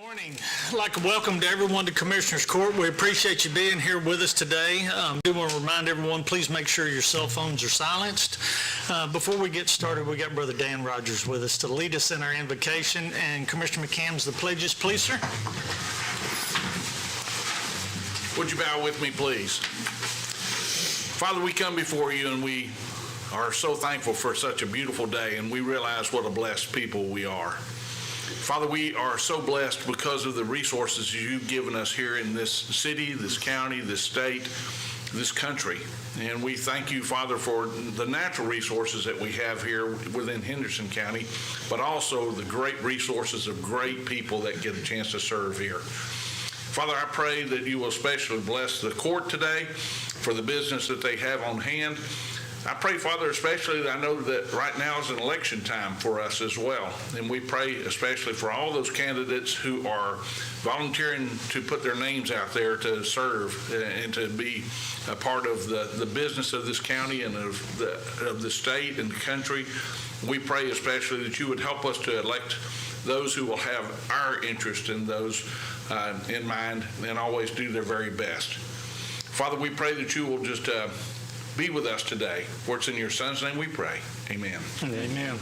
Morning. I'd like to welcome to everyone to Commissioners Court. We appreciate you being here with us today. I do want to remind everyone, please make sure your cell phones are silenced. Before we get started, we got Brother Dan Rogers with us to lead us in our invocation. And Commissioner McCamm's the pledges, please, sir. Would you bow with me, please? Father, we come before you and we are so thankful for such a beautiful day, and we realize what a blessed people we are. Father, we are so blessed because of the resources you've given us here in this city, this county, this state, this country. And we thank you, Father, for the natural resources that we have here within Henderson County, but also the great resources of great people that get a chance to serve here. Father, I pray that you will especially bless the court today for the business that they have on hand. I pray, Father, especially that I know that right now is an election time for us as well. And we pray especially for all those candidates who are volunteering to put their names out there to serve and to be a part of the business of this county and of the state and the country. We pray especially that you would help us to elect those who will have our interest in those in mind and always do their very best. Father, we pray that you will just be with us today. For it's in your Son's name we pray. Amen. Amen.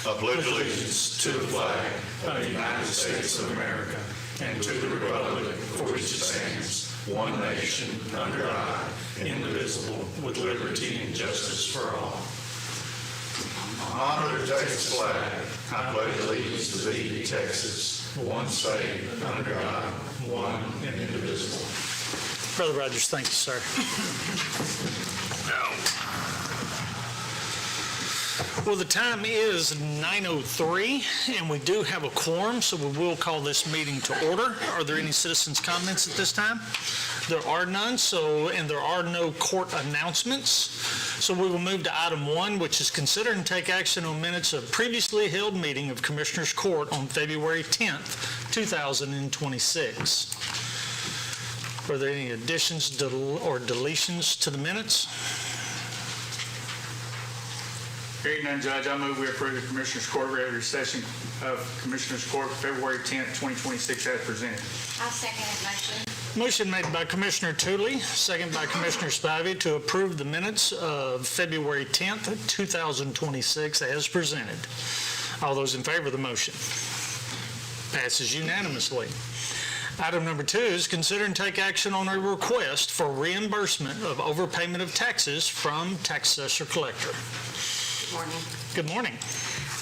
I pledge allegiance to the flag of the United States of America and to the republic for which it stands, one nation, under God, indivisible, with liberty and justice for all. Honor the Texas flag. I pledge allegiance to thee, Texas, one state, under God, one and indivisible. Brother Rogers, thank you, sir. Well, the time is 9:03, and we do have a quorum, so we will call this meeting to order. Are there any citizens' comments at this time? There are none, and there are no court announcements. So we will move to item 1, which is consider and take action on minutes of previously held meeting of Commissioners Court on February 10th, 2026. Are there any additions or deletions to the minutes? Hearing none, Judge, I move we approve the Commissioners Court regular session of Commissioners Court February 10th, 2026 as presented. I'll second that motion. Motion made by Commissioner Tooley, second by Commissioner Spivey to approve the minutes of February 10th, 2026 as presented. All those in favor of the motion? Passes unanimously. Item number 2 is consider and take action on a request for reimbursement of overpayment of taxes from tax assessor collector. Good morning. Good morning.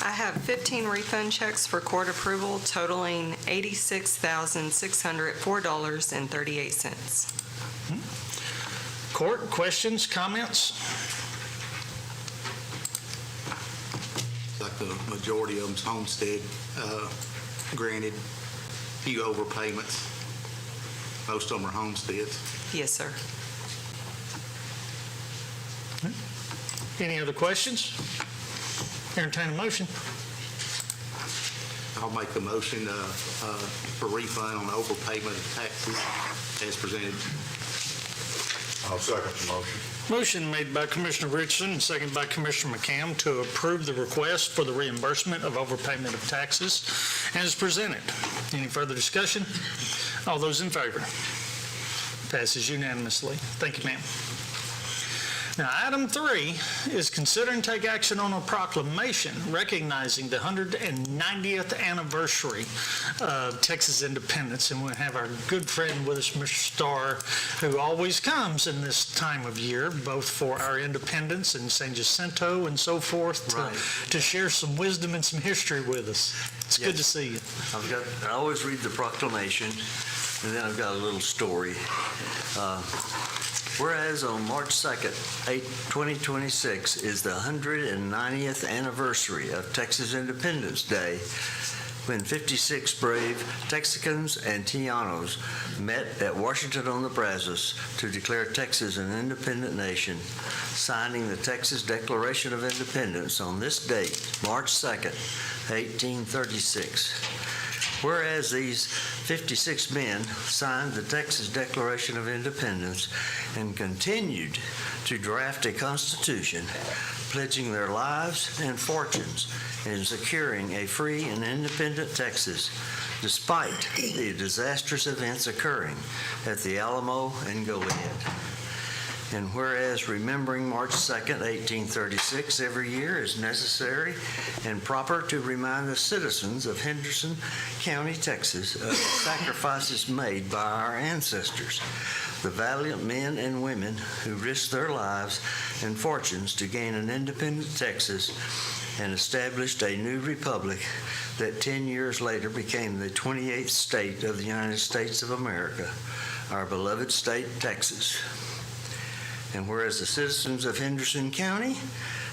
I have 15 refund checks for court approval totaling $86,604.38. Court, questions, comments? Like the majority of them's homestead, granted, few overpayments. Most of them are homesteads. Yes, sir. Any other questions? Entertain a motion. I'll make the motion for refund on overpayment of taxes as presented. I'll second the motion. Motion made by Commissioner Richardson and seconded by Commissioner McCamm to approve the request for the reimbursement of overpayment of taxes as presented. Any further discussion? All those in favor? Passes unanimously. Thank you, ma'am. Now, item 3 is consider and take action on a proclamation recognizing the 190th anniversary of Texas independence. And we'll have our good friend with us, Mr. Starr, who always comes in this time of year, both for our independence and San Jacinto and so forth, to share some wisdom and some history with us. It's good to see you. I always read the proclamation, and then I've got a little story. Whereas on March 2nd, 2026 is the 190th anniversary of Texas Independence Day, when 56 brave Texicans and Tejanos met at Washington on the Brazos to declare Texas an independent nation, signing the Texas Declaration of Independence on this date, March 2nd, 1836. Whereas these 56 men signed the Texas Declaration of Independence and continued to draft a constitution, pledging their lives and fortunes in securing a free and independent Texas, despite the disastrous events occurring at the Alamo and Goliad. And whereas remembering March 2nd, 1836 every year is necessary and proper to remind the citizens of Henderson County, Texas, of the sacrifices made by our ancestors, the valiant men and women who risked their lives and fortunes to gain an independent Texas and established a new republic that 10 years later became the 28th state of the United States of America, our beloved state, Texas. And whereas the citizens of Henderson County,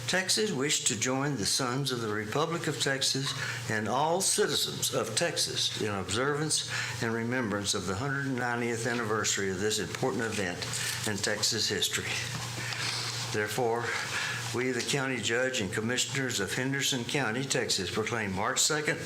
Texas, wish to join the Sons of the Republic of Texas and all citizens of Texas in observance and remembrance of the 190th anniversary of this important event in Texas history. Therefore, we, the County Judge and Commissioners of Henderson County, Texas, proclaim March 2nd,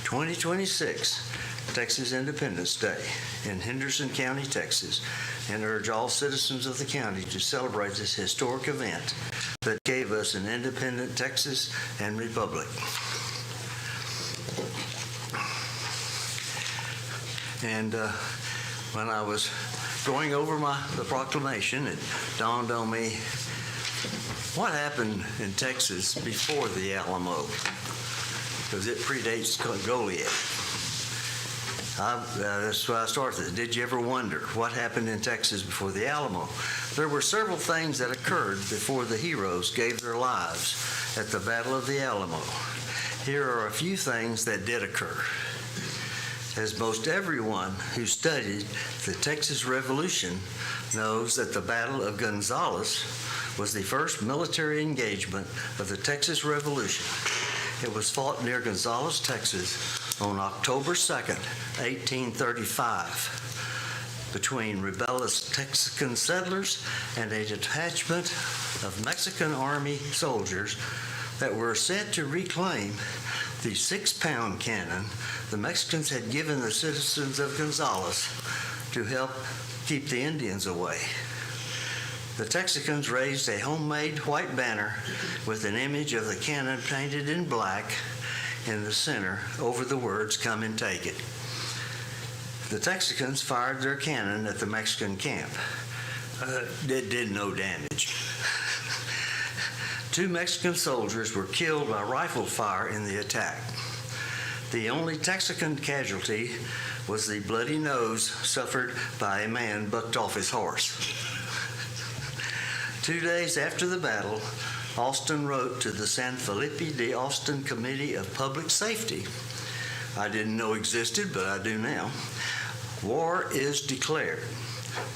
2026, Texas Independence Day in Henderson County, Texas, and urge all citizens of the county to celebrate this historic event that gave us an independent Texas and republic. And when I was going over the proclamation, it dawned on me what happened in Texas before the Alamo, because it predates Goliad. That's why I started. Did you ever wonder what happened in Texas before the Alamo? There were several things that occurred before the heroes gave their lives at the Battle of the Alamo. Here are a few things that did occur. As most everyone who studied the Texas Revolution knows that the Battle of Gonzales was the first military engagement of the Texas Revolution. It was fought near Gonzales, Texas, on October 2nd, 1835, between rebellious Texican settlers and a detachment of Mexican Army soldiers that were set to reclaim the 6-pound cannon the Mexicans had given the citizens of Gonzales to help keep the Indians away. The Texicans raised a homemade white banner with an image of the cannon painted in black in the center over the words, "Come and take it." The Texicans fired their cannon at the Mexican camp. It did no damage. 2 Mexican soldiers were killed by rifle fire in the attack. The only Texican casualty was the bloody nose suffered by a man bucked off his horse. 2 days after the battle, Austin wrote to the San Felipe de Austin Committee of Public Safety. I didn't know existed, but I do now. War is declared.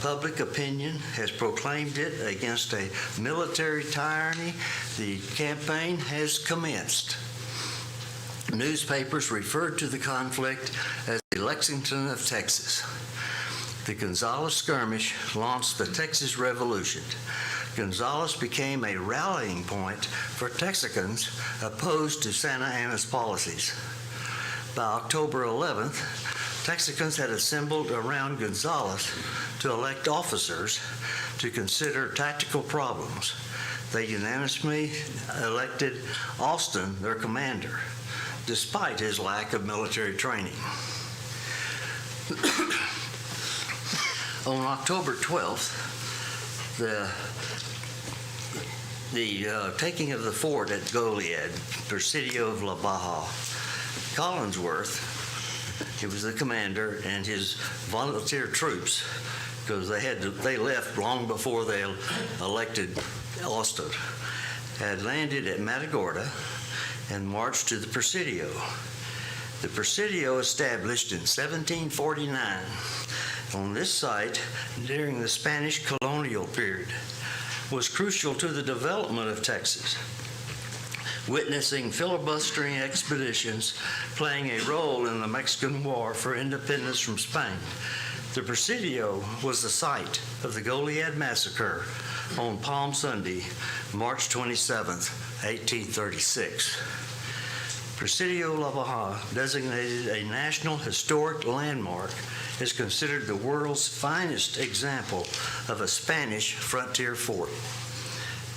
Public opinion has proclaimed it against a military tyranny. The campaign has commenced. Newspapers referred to the conflict as the Lexington of Texas. The Gonzales skirmish launched the Texas Revolution. Gonzales became a rallying point for Texicans opposed to Santa Anna's policies. By October 11th, Texicans had assembled around Gonzales to elect officers to consider tactical problems. They unanimously elected Austin their commander, despite his lack of military training. On October 12th, the taking of the fort at Goliad, Presidio of La Baja, Collinsworth, he was the commander, and his volunteer troops, because they left long before they elected Austin, had landed at Matagorda and marched to the Presidio. The Presidio, established in 1749 on this site during the Spanish colonial period, was crucial to the development of Texas, witnessing filibustering expeditions playing a role in the Mexican War for independence from Spain. The Presidio was the site of the Goliad Massacre on Palm Sunday, March 27, 1836. Presidio La Baja, designated a National Historic Landmark, is considered the world's finest example of a Spanish frontier fort.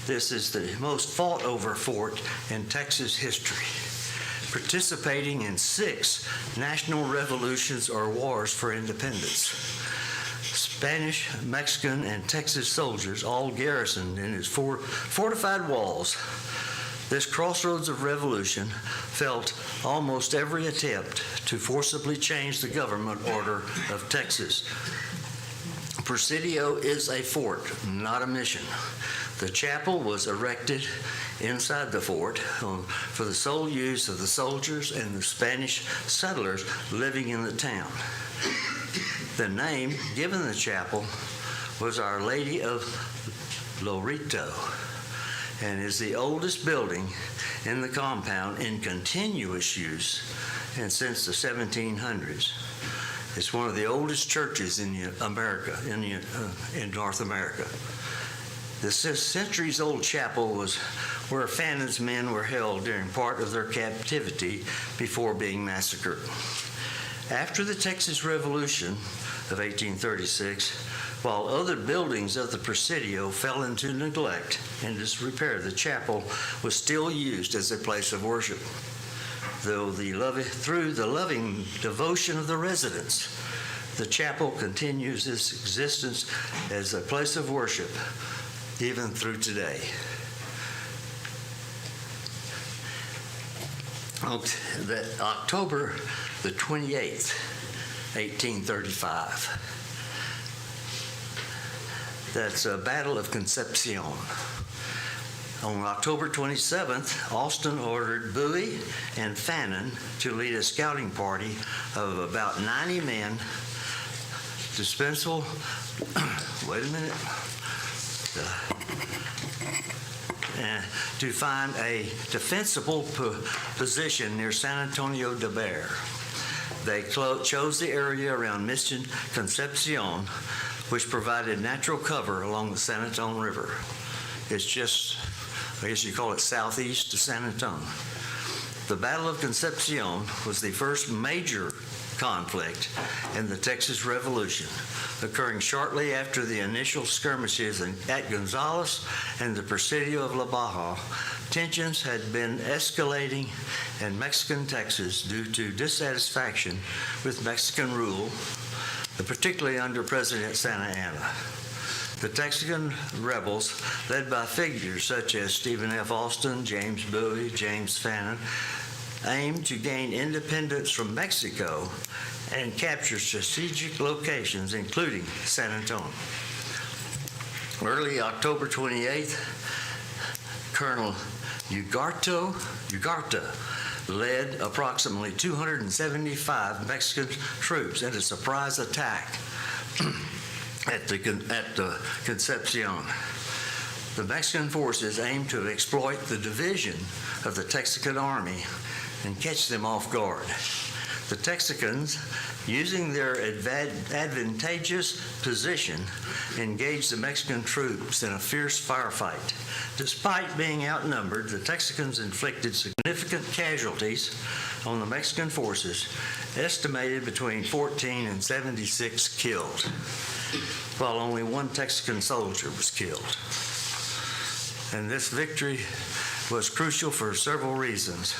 This is the most fought-over fort in Texas history, participating in 6 national revolutions or wars for independence. Spanish, Mexican, and Texas soldiers all garrisoned in its fortified walls. This crossroads of revolution felt almost every attempt to forcibly change the government order of Texas. Presidio is a fort, not a mission. The chapel was erected inside the fort for the sole use of the soldiers and the Spanish settlers living in the town. The name given the chapel was Our Lady of Loreto, and is the oldest building in the compound in continuous use and since the 1700s. It's one of the oldest churches in America, in North America. The centuries-old chapel was where Fannon's men were held during part of their captivity before being massacred. After the Texas Revolution of 1836, while other buildings of the Presidio fell into neglect and disrepair, the chapel was still used as a place of worship. Through the loving devotion of the residents, the chapel continues its existence as a place of worship even through today. October the 28th, 1835. That's a Battle of Concepcion. On October 27th, Austin ordered Bowie and Fannin to lead a scouting party of about 90 men to find a defensible position near San Antonio de Bexar. They chose the area around Mission Concepcion, which provided natural cover along the San Antonio River. It's just, I guess you call it southeast of San Antonio. The Battle of Concepcion was the first major conflict in the Texas Revolution, occurring shortly after the initial skirmishes at Gonzales and the Presidio of La Baja. Tensions had been escalating in Mexican Texas due to dissatisfaction with Mexican rule, particularly under President Santa Anna. The Texican rebels, led by figures such as Stephen F. Austin, James Bowie, James Fannin, aimed to gain independence from Mexico and capture strategic locations, including San Antonio. Early October 28th, Colonel Ugarte led approximately 275 Mexican troops in a surprise attack at the Concepcion. The Mexican forces aimed to exploit the division of the Texican army and catch them off guard. The Texicans, using their advantageous position, engaged the Mexican troops in a fierce firefight. Despite being outnumbered, the Texicans inflicted significant casualties on the Mexican forces, estimated between 14 and 76 killed, while only one Texican soldier was killed. And this victory was crucial for several reasons.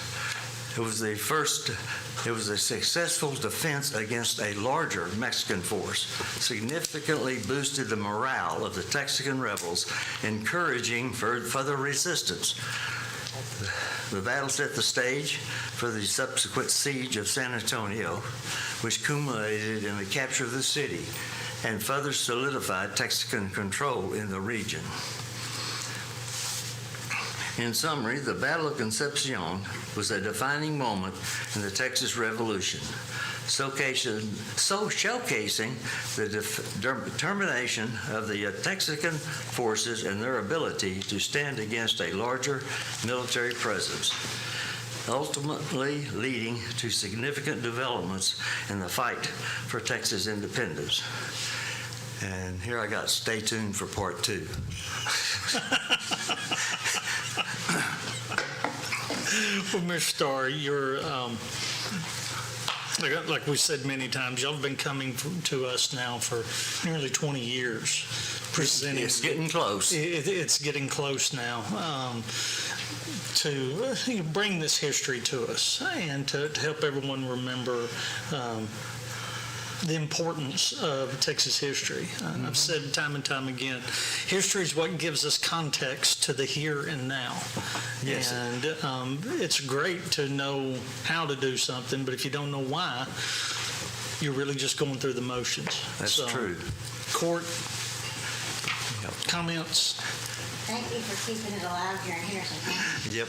It was a successful defense against a larger Mexican force, significantly boosted the morale of the Texican rebels, encouraging further resistance. The battle set the stage for the subsequent siege of San Antonio, which culminated in the capture of the city and further solidified Texican control in the region. In summary, the Battle of Concepcion was a defining moment in the Texas Revolution, showcasing the determination of the Texican forces and their ability to stand against a larger military presence, ultimately leading to significant developments in the fight for Texas independence. And here I got, stay tuned for part 2. Well, Mr. Starr, you're, like we said many times, y'all have been coming to us now for nearly 20 years, presenting. It's getting close. It's getting close now, to bring this history to us and to help everyone remember the importance of Texas history. I've said time and time again, history is what gives us context to the here and now. Yes. And it's great to know how to do something, but if you don't know why, you're really just going through the motions. That's So, true. Court, comments? Thank you for keeping it alive here in Henderson County. Yep.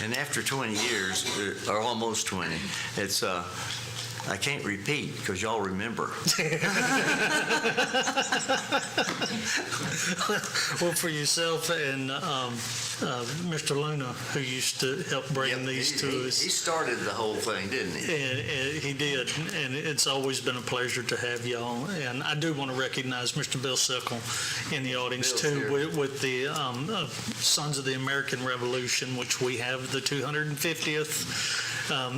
And after 20 years, or almost 20, it's, I can't repeat because y'all remember. Well, for yourself and Mr. Luna, who used to help bring these to us. He started the whole thing, didn't he? And he did, and it's always been a pleasure to have y'all. And I do want to recognize Mr. Bill Sickle in the audience Bill's too, here. with the Sons of the American Revolution, which we have the 250th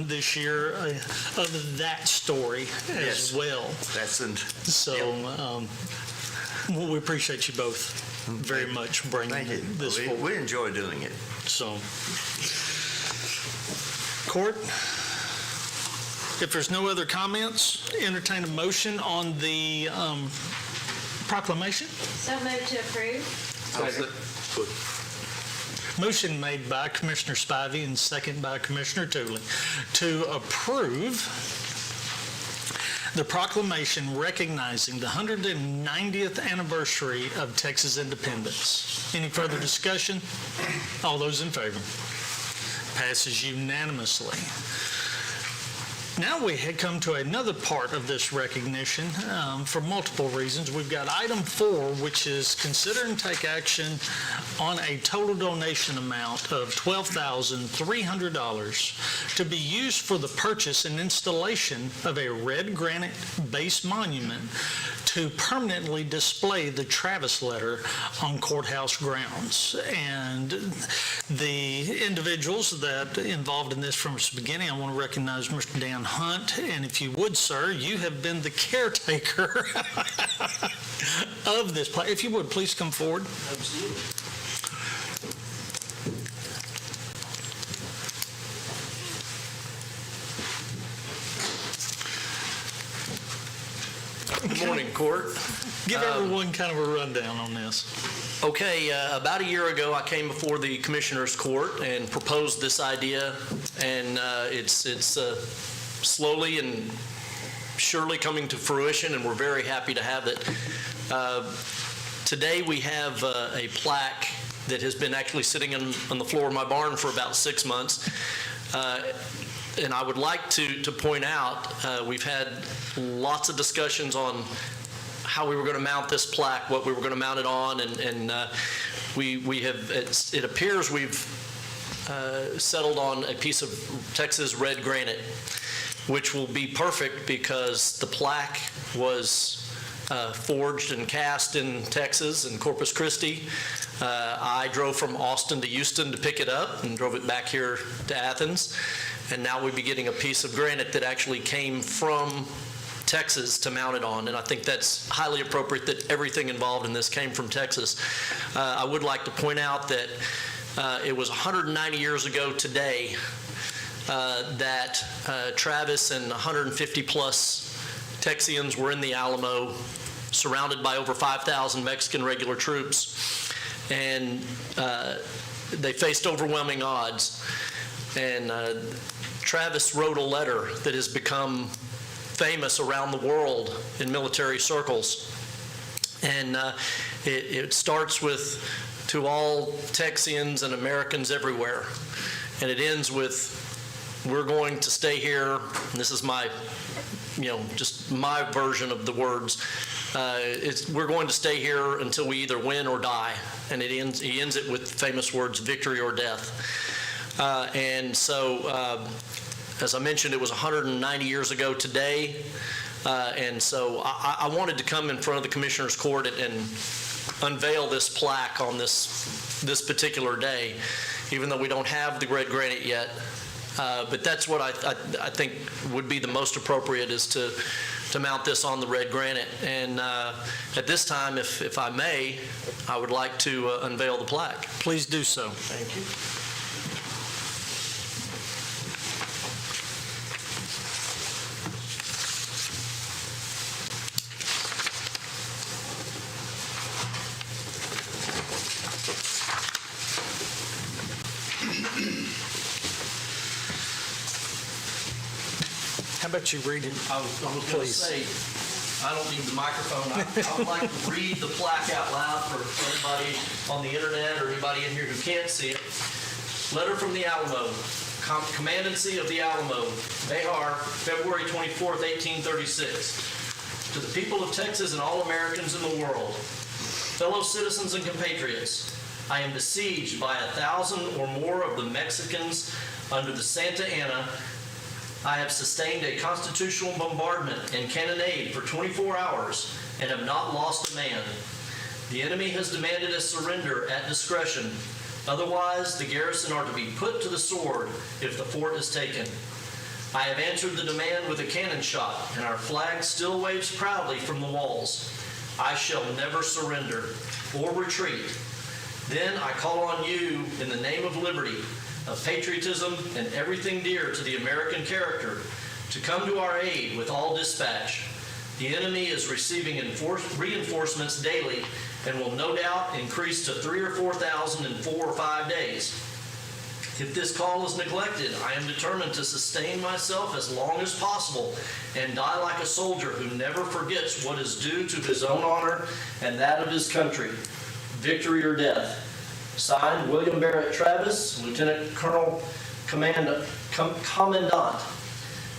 this year of that story as Yes. well. That's in. So well, we appreciate you both very much bringing Thank you. this forward. We enjoy doing it. So, Court, if there's no other comments, entertain a motion on the proclamation. So moved to approve. Motion made by Commissioner Spivey and second by Commissioner Tooley to approve the proclamation recognizing the 190th anniversary of Texas independence. Any further discussion? All those in favor? Passes unanimously. Now we had come to another part of this recognition for multiple reasons. We've got item 4, which is consider and take action on a total donation amount of $12,300 to be used for the purchase and installation of a red granite base monument to permanently display the Travis letter on courthouse grounds. And the individuals that involved in this from its beginning, I want to recognize Mr. Dan Hunt, and if you would, sir, you have been the caretaker of this place. If you would, please come forward. Absolutely. Good morning, Court. Give everyone kind of a rundown on this. Okay, about a year ago, I came before the Commissioners Court and proposed this idea, and it's slowly and surely coming to fruition, and we're very happy to have it. Today, we have a plaque that has been actually sitting on the floor of my barn for about 6 months. And I would like to point out, we've had lots of discussions on how we were going to mount this plaque, what we were going to mount it on, and we have, it appears we've settled on a piece of Texas red granite, which will be perfect because the plaque was forged and cast in Texas and Corpus Christi. I drove from Austin to Houston to pick it up and drove it back here to Athens. And now we'll be getting a piece of granite that actually came from Texas to mount it on. And I think that's highly appropriate that everything involved in this came from Texas. I would like to point out that it was 190 years ago today that Travis and 150 plus Texians were in the Alamo, surrounded by over 5,000 Mexican regular troops. And they faced overwhelming odds. And Travis wrote a letter that has become famous around the world in military circles. And it starts with, to all Texians and Americans everywhere. And it ends with, we're going to stay here. And this is my, just my version of the words. We're going to stay here until we either win or die. And he ends it with famous words, victory or death. And so, as I mentioned, it was 190 years ago today. And so I wanted to come in front of the Commissioners Court and unveil this plaque on this particular day. even though we don't have the red granite yet. But that's what I think would be the most appropriate, is to mount this on the red granite. And at this time, if I may, I would like to unveil the plaque. Please do so. Thank you. How about you read it? I was going to Please. say, I don't need the microphone. I would like to read the plaque out loud for anybody on the internet or anybody in here who can't see it. Letter from the Alamo, Commandancy of the Alamo, Behar, February 24th, 1836. To the people of Texas and all Americans in the world, fellow citizens and compatriots, I am besieged by 1,000 or more of the Mexicans under the Santa Ana. I have sustained a constitutional bombardment and cannonade for 24 hours and have not lost a man. The enemy has demanded a surrender at discretion. Otherwise, the garrison are to be put to the sword if the fort is taken. I have answered the demand with a cannon shot, and our flag still waves proudly from the walls. I shall never surrender or retreat. Then I call on you in the name of liberty, of patriotism, and everything dear to the American character, to come to our aid with all dispatch. The enemy is receiving reinforcements daily and will no doubt increase to 3,000 or 4,000 in 4 or 5 days. If this call is neglected, I am determined to sustain myself as long as possible and die like a soldier who never forgets what is due to his own honor and that of his country. Victory or death. Signed, William Barrett Travis, Lieutenant Colonel Commandant.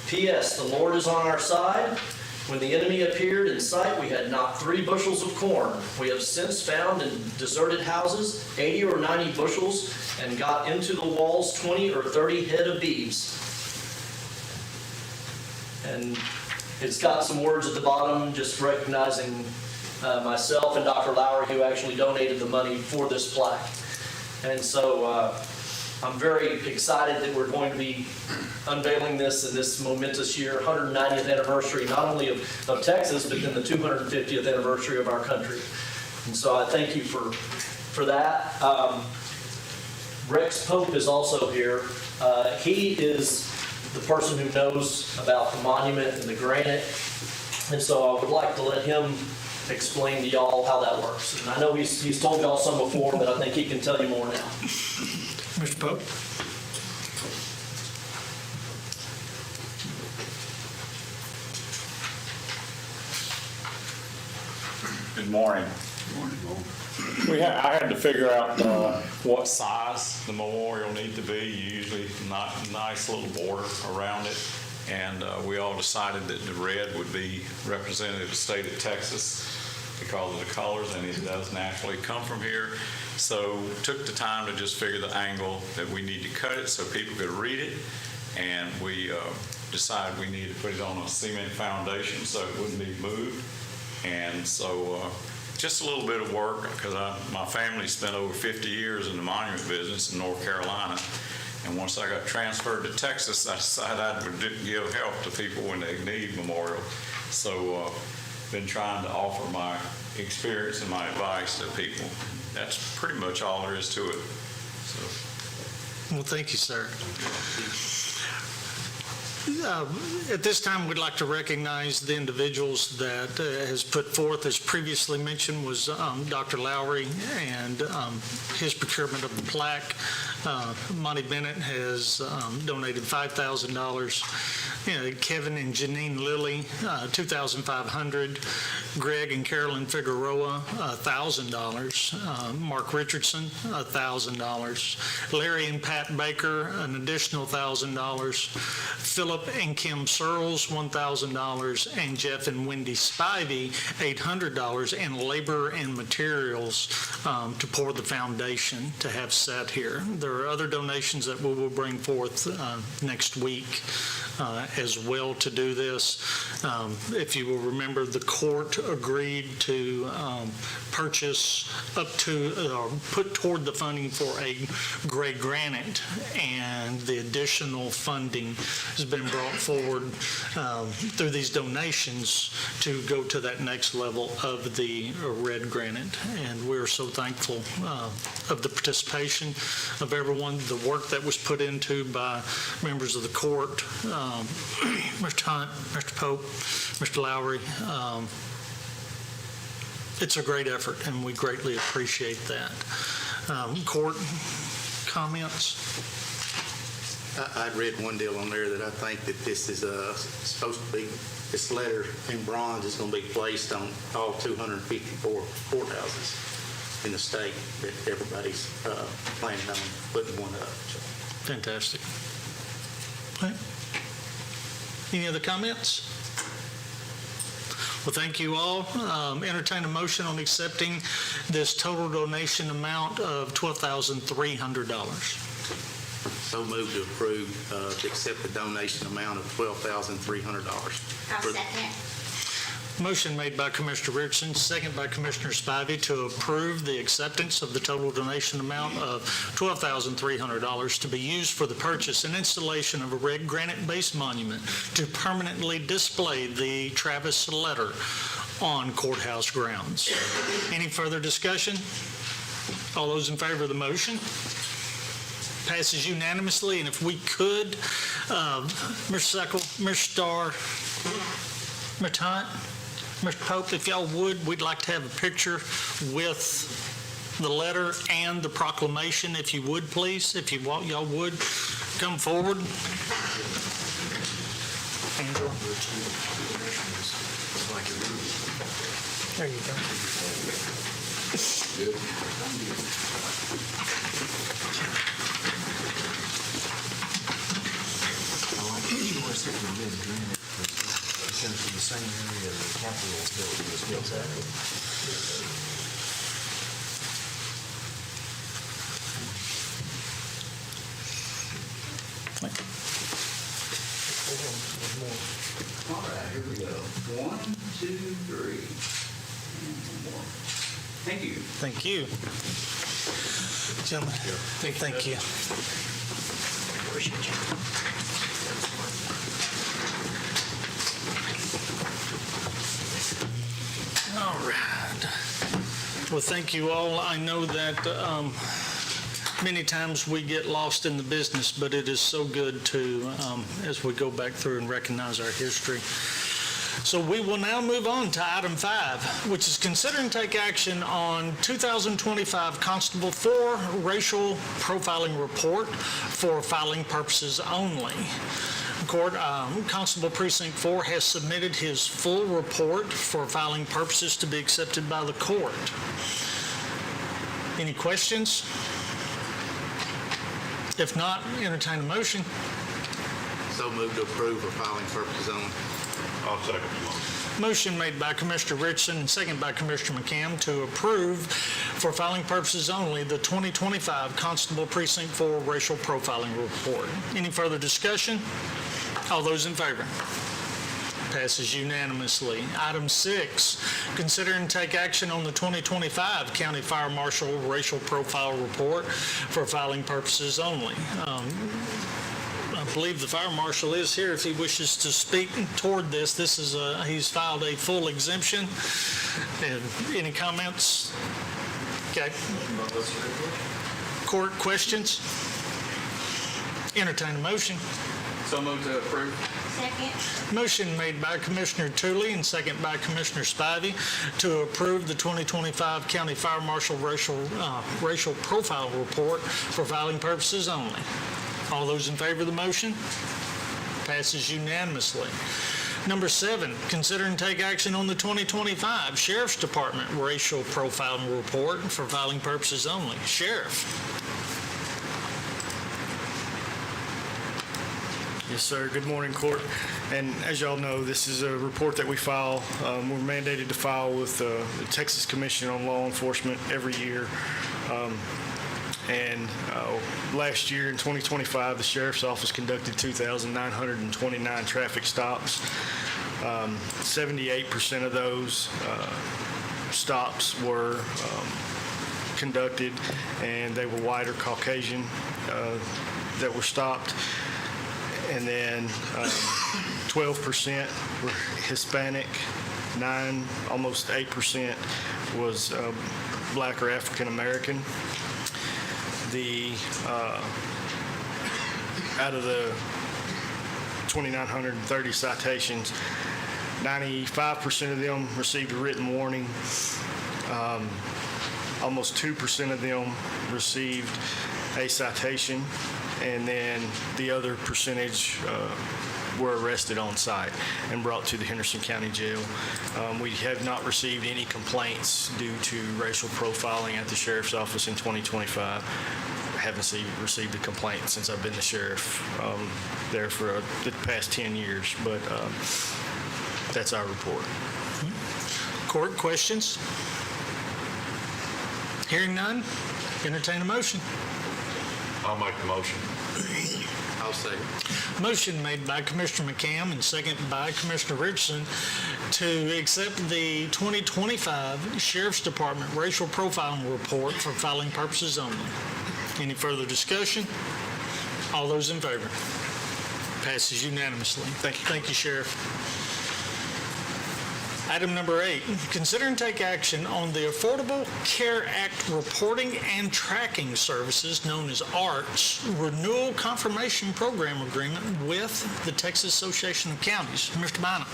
P.S. The Lord is on our side. When the enemy appeared in sight, we had not 3 bushels of corn. We have since found in deserted houses 80 or 90 bushels and got into the walls 20 or 30 head of beeves. And it's got some words at the bottom just recognizing myself and Dr. Lowry, who actually donated the money for this plaque. And so I'm very excited that we're going to be unveiling this in this momentous year, 190th anniversary, not only of Texas, but then the 250th anniversary of our country. And so I thank you for that. Rex Pope is also here. He is the person who knows about the monument and the granite. And so I would like to let him explain to y'all how that works. And I know he's told y'all some before, but I think he can tell you more now. Mr. Pope? Good morning. I had to figure out what size the memorial need to be. Usually nice little border around it. And we all decided that the red would be representative of the state of Texas because of the colors, and it does naturally come from here. So took the time to just figure the angle that we need to cut it so people could read it. And we decided we needed to put it on a cement foundation so it wouldn't be moved. And so just a little bit of work, because my family spent over 50 years in the monument business in North Carolina. And once I got transferred to Texas, I decided I would give help to people when they need memorial. So been trying to offer my experience and my advice to people. That's pretty much all there is to it. So. Well, thank you, sir. At this time, we'd like to recognize the individuals that has put forth, as previously mentioned, was Dr. Lowry and his procurement of the plaque. Monty Bennett has donated $5,000. Kevin and Janine Lilly, $2,500. Greg and Carolyn Figueroa, $1,000. Mark Richardson, $1,000. Larry and Pat Baker, an additional $1,000. Philip Philip and Kim Searles, $1,000, and Jeff and Wendy Spivey, $800, and labor and materials to pour the foundation to have set here. There are other donations that we will bring forth next week as well to do this. If you will remember, the court agreed to purchase up to, put toward the funding for a gray granite, and the additional funding has been brought forward through these donations to go to that next level of the red granite. And we're so thankful of the participation of everyone, the work that was put into by members of the court, Mr. Hunt, Mr. Pope, Mr. Lowry. It's a great effort, and we greatly appreciate that. Court comments? I'd read one deal on there that I think that this is supposed to be, this letter in bronze is going to be placed on all 254 courthouses in the state, that everybody's planning on putting one up. Fantastic. Okay. Any other comments? Well, thank you all. Entertain a motion on accepting this total donation amount of $12,300. So moved to approve, to accept the donation amount of $12,300. I'll second. Motion made by Commissioner Richardson, second by Commissioner Spivey, to approve the acceptance of the total donation amount of $12,300 to be used for the purchase and installation of a red granite-based monument to permanently display the Travis letter on courthouse grounds. Any further discussion? All those in favor of the motion? Passes unanimously. And if we could, Mr. Seckel, Mr. Starr, Mr. Hunt, Mr. Pope, if y'all would, we'd like to have a picture with the letter and the proclamation, if you would, please. If y'all would, come forward. Angela. There you go. Comes from the same area the Capitol building was built at. All right, here we go. 1, 2, 3. And one more. Thank you. Thank you. Gentlemen, thank you. Appreciate you. All right. Well, thank you all. I know that many times we get lost in the business, but it is so good to, as we go back through and recognize our history. So we will now move on to item 5, which is consider and take action on 2025 Constable 4 Racial Profiling Report for filing purposes only. Court, Constable Precinct 4 has submitted his full report for filing purposes to be accepted by the court. Any questions? If not, entertain a motion. So moved to approve for filing purposes only. I'll second the motion. Motion made by Commissioner Richardson and second by Commissioner McCam to approve for filing purposes only the 2025 Constable Precinct 4 Racial Profiling Report. Any further discussion? All those in favor? Passes unanimously. Item 6, consider and take action on the 2025 County Fire Marshal Racial Profile Report for filing purposes only. I believe the fire marshal is here if he wishes to speak toward this. This is he's filed a full exemption. Any comments? Okay. Court questions? Entertain a motion. So moved to approve. Second. Motion made by Commissioner Tooley and second by Commissioner Spivey to approve the 2025 County Fire Marshal Racial Profile Report for filing purposes only. All those in favor of the motion? Passes unanimously. Number 7, consider and take action on the 2025 Sheriff's Department Racial Profiling Report for filing purposes only. Sheriff. Yes, sir. Good morning, Court. And as y'all know, this is a report that we file. We're mandated to file with the Texas Commission on Law Enforcement every year. And last year in 2025, the Sheriff's Office conducted 2,929 traffic stops. 78% of those stops were conducted, and they were white or Caucasian that were stopped. And then 12% were Hispanic, almost 8% was Black or African American. Out of the 2,930 citations, 95% of them received a written warning. Almost 2% of them received a citation, and then the other percentage were arrested on site and brought to the Henderson County Jail. We have not received any complaints due to racial profiling at the Sheriff's Office in 2025. I haven't received a complaint since I've been the sheriff there for the past 10 years, but that's our report. Court, questions? Hearing none, entertain a motion. I'll make the motion. I'll second. Motion made by Commissioner McCam and second by Commissioner Richardson to accept the 2025 Sheriff's Department Racial Profiling Report for filing purposes only. Any further discussion? All those in favor? Passes unanimously. Thank you. Thank you, Sheriff. Item number 8, consider and take action on the Affordable Care Act Reporting and Tracking Services, known as ARTS, Renewal Confirmation Program Agreement with the Texas Association of Counties. Mr. Bynum.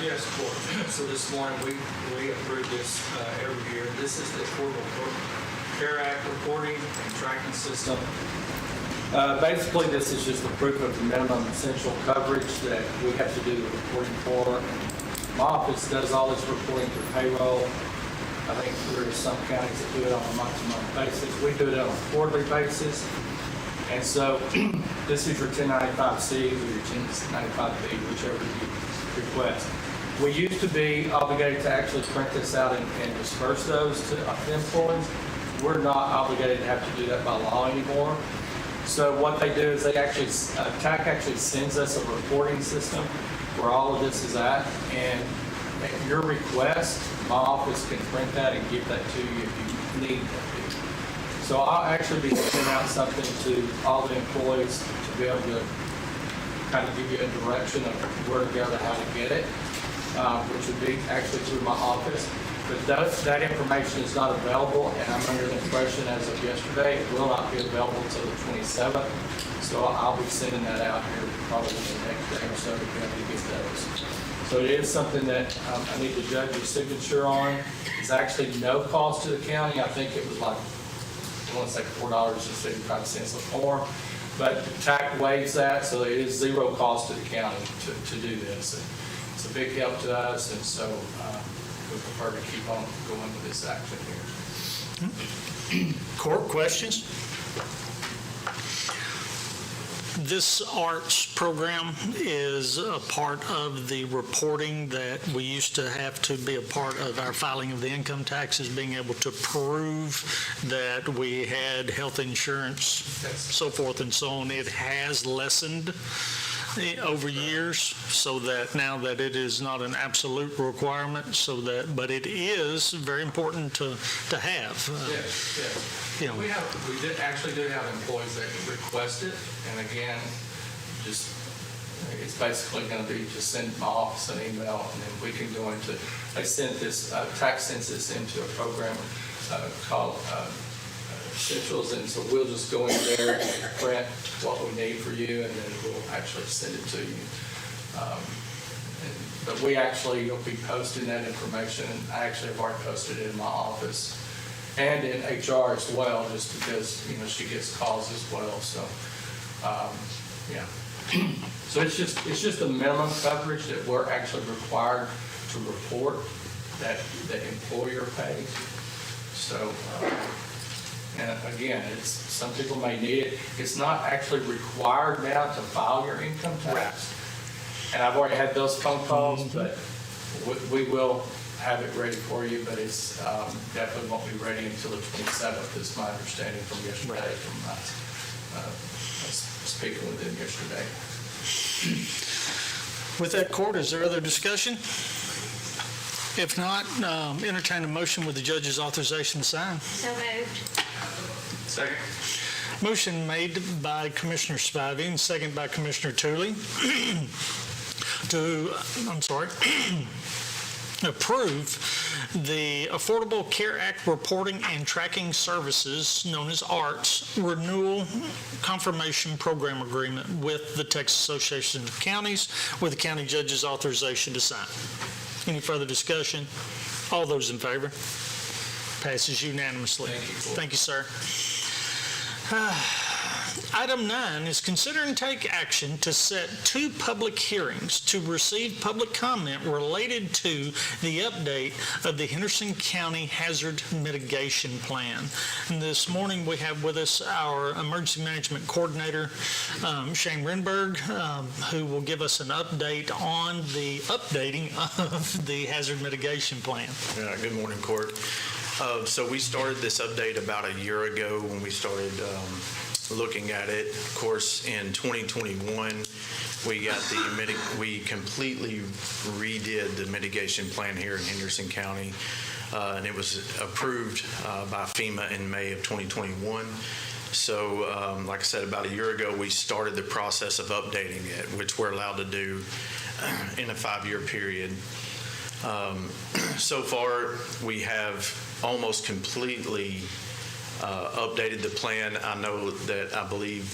Yes, Court. So this morning, we approve this every year. This is the Affordable Care Act Reporting and Tracking System. Basically, this is just the proof of the minimum essential coverage that we have to do the reporting for. My office does all this reporting for payroll. I think there are some counties that do it on a month-to-month basis. We do it on a quarterly basis. And so this is your 1095C or your 1095B, whichever you request. We used to be obligated to actually print this out and disperse those to employees. We're not obligated to have to do that by law anymore. So what they do is they actually, TAC actually sends us a reporting system where all of this is at, and at your request, my office can print that and give that to you if you need that. So I'll actually be sending out something to all the employees to be able to kind of give you a direction of where to go to how to get it, which would be actually through my office. But that information is not available, and I'm under the impression as of yesterday, it will not be available until the 27th. So I'll be sending that out here probably the next day or so to be able to get those. So it is something that I need the judge's signature on. It's actually no cost to the county. I think it was like, I want to say $4.55 a form, but TAC waives that, so it is zero cost to the county to do this. And it's a big help to us, and so we prefer to keep on going with this action here. Court, questions? This ARTS program is a part of the reporting that we used to have to be a part of our filing of the income taxes, being able to prove that we had health insurance, so forth and so on. It has lessened over years, so that now that it is not an absolute requirement, but it is very important to have. Yes. You know, We actually do have employees that request it, and again, it's basically going to be just send my office an email, and then we can go into, they sent this, tax census into a program called Essentials, and so we'll just go in there and print what we need for you, and then we'll actually send it to you. But we actually will be posting that information, and I actually have already posted it in my office and in HR as well, just because, she gets calls as well. So, yeah. So it's just a minimum coverage that we're actually required to report that the employer pays. So, And again, some people may need it. It's not actually required now to file your income tax. And I've already had those phone calls, but we will have it ready for you, but it's definitely won't be ready until the 27th, is my understanding from yesterday, from speaking with them yesterday. With that, Court, is there other discussion? If not, entertain a motion with the judge's authorization to sign. So moved. Second. Motion made by Commissioner Spivey and second by Commissioner Tooley to, approve the Affordable Care Act Reporting and Tracking Services, known as ARTS, Renewal Confirmation Program Agreement with the Texas Association of Counties, with the county judge's authorization to sign. Any further discussion? All those in favor? Passes unanimously. Thank you, sir. Item 9 is consider and take action to set 2 public hearings to receive public comment related to the update of the Henderson County Hazard Mitigation Plan. And this morning we have with us our Emergency Management Coordinator, Shane Renberg, who will give us an update on the updating of the Hazard Mitigation Plan. Good morning, Court. So we started this update about a year ago when we started looking at it. Of course, in 2021, we completely redid the mitigation plan here in Henderson County, and it was approved by FEMA in May of 2021. So, like I said, about a year ago, we started the process of updating it, which we're allowed to do in a 5-year period. So far, we have almost completely updated the plan. I believe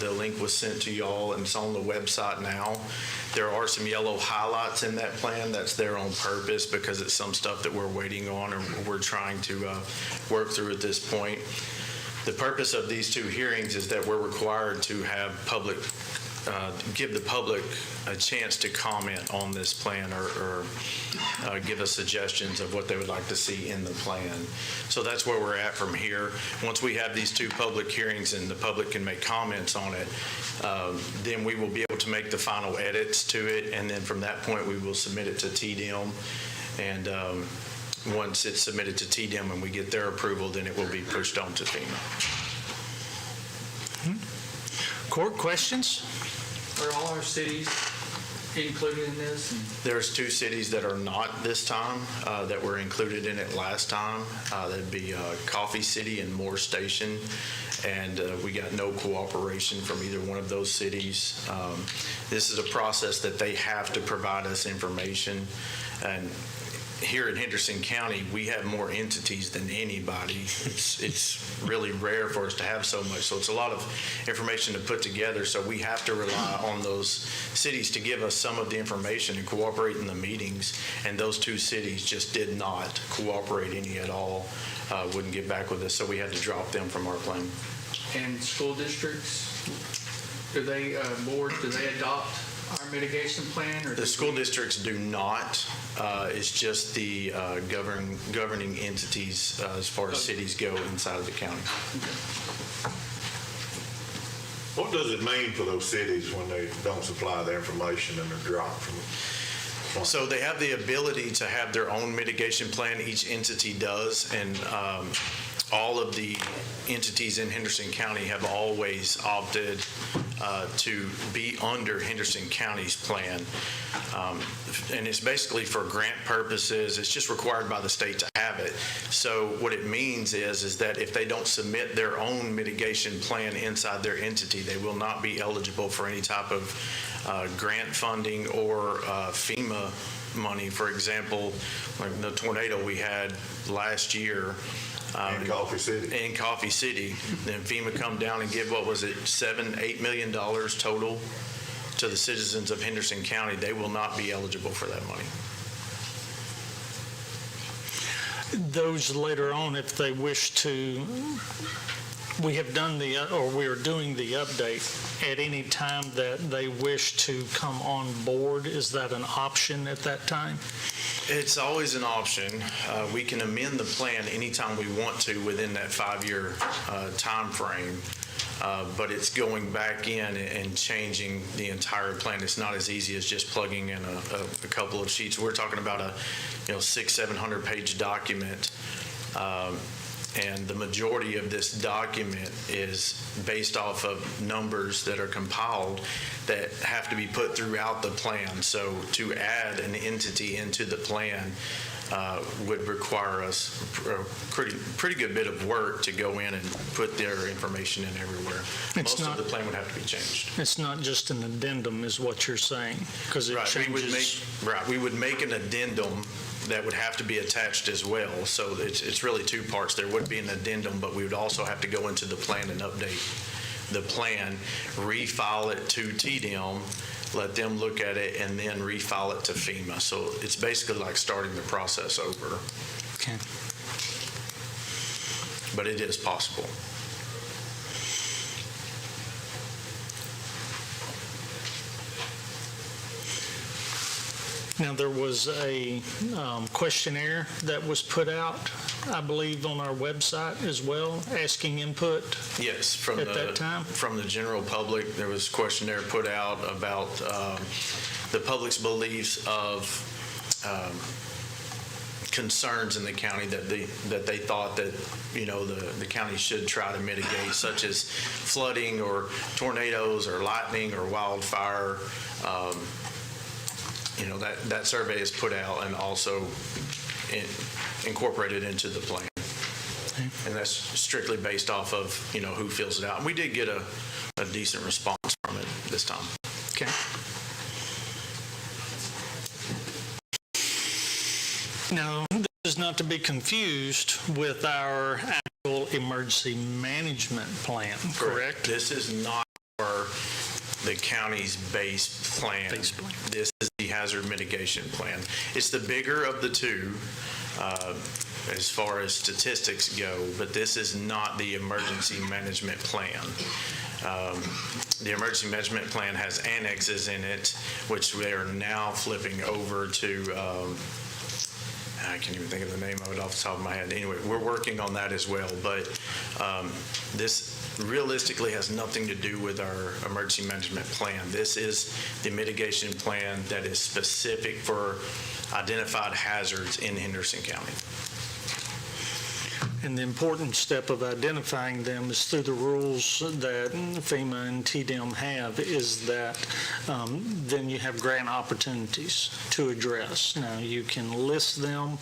the link was sent to y'all and it's on the website now. There are some yellow highlights in that plan. That's there on purpose because it's some stuff that we're waiting on or we're trying to work through at this point. The purpose of these 2 hearings is that we're required to have give the public a chance to comment on this plan or give us suggestions of what they would like to see in the plan. So that's where we're at from here. Once we have these 2 public hearings and the public can make comments on it, then we will be able to make the final edits to it, and then from that point we will submit it to TDM, and once it's submitted to TDM and we get their approval, then it will be pushed on to FEMA. Court, questions? Are all our cities included in this? There's 2 cities that are not this time, that were included in it last time. That'd be Coffee City and Moore Station, and we got no cooperation from either one of those cities. This is a process that they have to provide us information, and here in Henderson County, we have more entities than anybody. It's really rare for us to have so much, so it's a lot of information to put together, so we have to rely on those cities to give us some of the information and cooperate in the meetings, and those 2 cities just did not cooperate any at all, wouldn't get back with us, so we had to drop them from our plan. And school districts, do they adopt our mitigation plan? Or the school districts do not. It's just the governing entities as far as cities go inside of the county. What does it mean for those cities when they don't supply the information and they're dropped from it? So they have the ability to have their own mitigation plan. Each entity does, and all of the entities in Henderson County have always opted to be under Henderson County's plan. And it's basically for grant purposes. It's just required by the state to have it. So what it means is that if they don't submit their own mitigation plan inside their entity, they will not be eligible for any type of grant funding or FEMA money. For example, like the tornado we had last year, in Coffee City. Then FEMA come down and give, what was it, $7-8 million total to the citizens of Henderson County. They will not be eligible for that money. Those later on, if they wish to we have done or we are doing the update at any time that they wish to come on board, is that an option at that time? It's always an option. We can amend the plan anytime we want to within that 5-year time frame. But it's going back in and changing the entire plan. It's not as easy as just plugging in a couple of sheets. We're talking about a 600-700 page document. And the majority of this document is based off of numbers that are compiled that have to be put throughout the plan. So to add an entity into the plan would require us a pretty good bit of work to go in and put their information in everywhere. Most of the plan would have to be changed. It's not just an addendum is what you're saying, because it changes. We would make an addendum that would have to be attached as well. So it's really two parts. There would be an addendum, but we would also have to go into the plan and update the plan, refile it to TDM, let them look at it, and then refile it to FEMA. So it's basically like starting the process over. Okay. But it is possible. Now, there was a questionnaire that was put out, I believe, on our website as well, asking input. Yes, at that time? From the general public, there was a questionnaire put out about the public's beliefs of concerns in the county that they thought that the county should try to mitigate, such as flooding or tornadoes or lightning or wildfire. That survey is put out and also incorporated into the plan. And that's strictly based off of, who fills it out. And we did get a decent response from it this time. Okay. Now, this is not to be confused with our actual emergency management plan, correct? This is not the county's base plan. This is the hazard mitigation plan. It's the bigger of the two as far as statistics go, but this is not the emergency management plan. The emergency management plan has annexes in it, which they are now flipping over to, I can't even think of the name of it off the top of my head. Anyway, we're working on that as well, but this realistically has nothing to do with our emergency management plan. This is the mitigation plan that is specific for identified hazards in Henderson County. And the important step of identifying them is through the rules that FEMA and TDM have, is that then you have grant opportunities to address. Now, you can list them,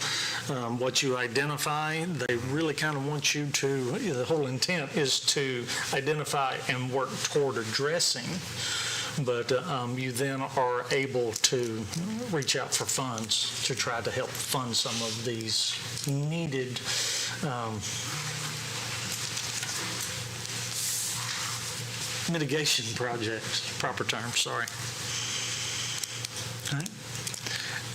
what you identify. They really kind of want you to, the whole intent is to identify and work toward addressing. But you then are able to reach out for funds to try to help fund some of these needed mitigation projects, proper term, sorry. All right.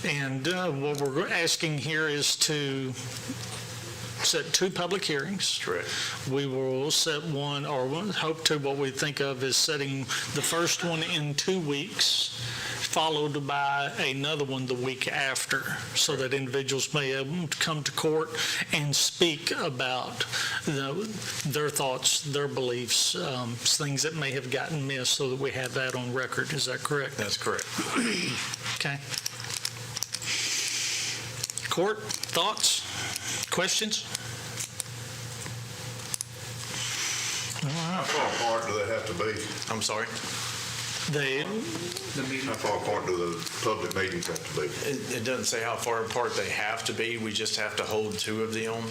And what we're asking here is to set 2 public hearings. Correct. We will set one, or we'll hope to, what we think of is setting the first one in 2 weeks, followed by another one the week after, so that individuals may be able to come to court and speak about their thoughts, their beliefs, things that may have gotten missed, so that we have that on record. Is that correct? That's correct. Okay. Court, thoughts, questions? How far apart do they have to be? I'm sorry? How far apart do the public meetings have to be? It doesn't say how far apart they have to be. We just have to hold 2 of them.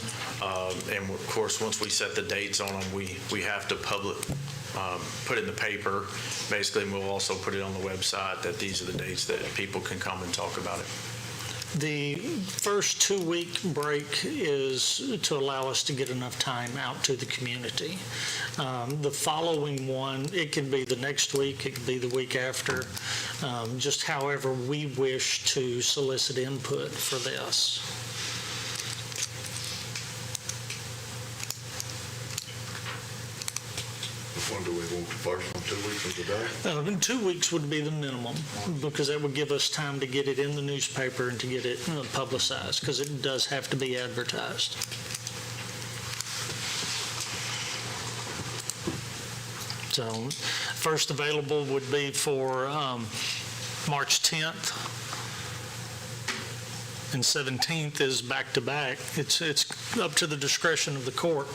And of course, once we set the dates on them, we have to put it in the paper, basically, and we'll also put it on the website that these are the dates that people can come and talk about it. The first 2-week break is to allow us to get enough time out to the community. The following one, it can be the next week, it could be the week after, just however we wish to solicit input for this. When do we want the first one, 2 weeks from today? 2 weeks would be the minimum, because that would give us time to get it in the newspaper and to get it publicized, because it does have to be advertised. So first available would be for March 10th, and 17th is back-to-back. It's up to the discretion of the court,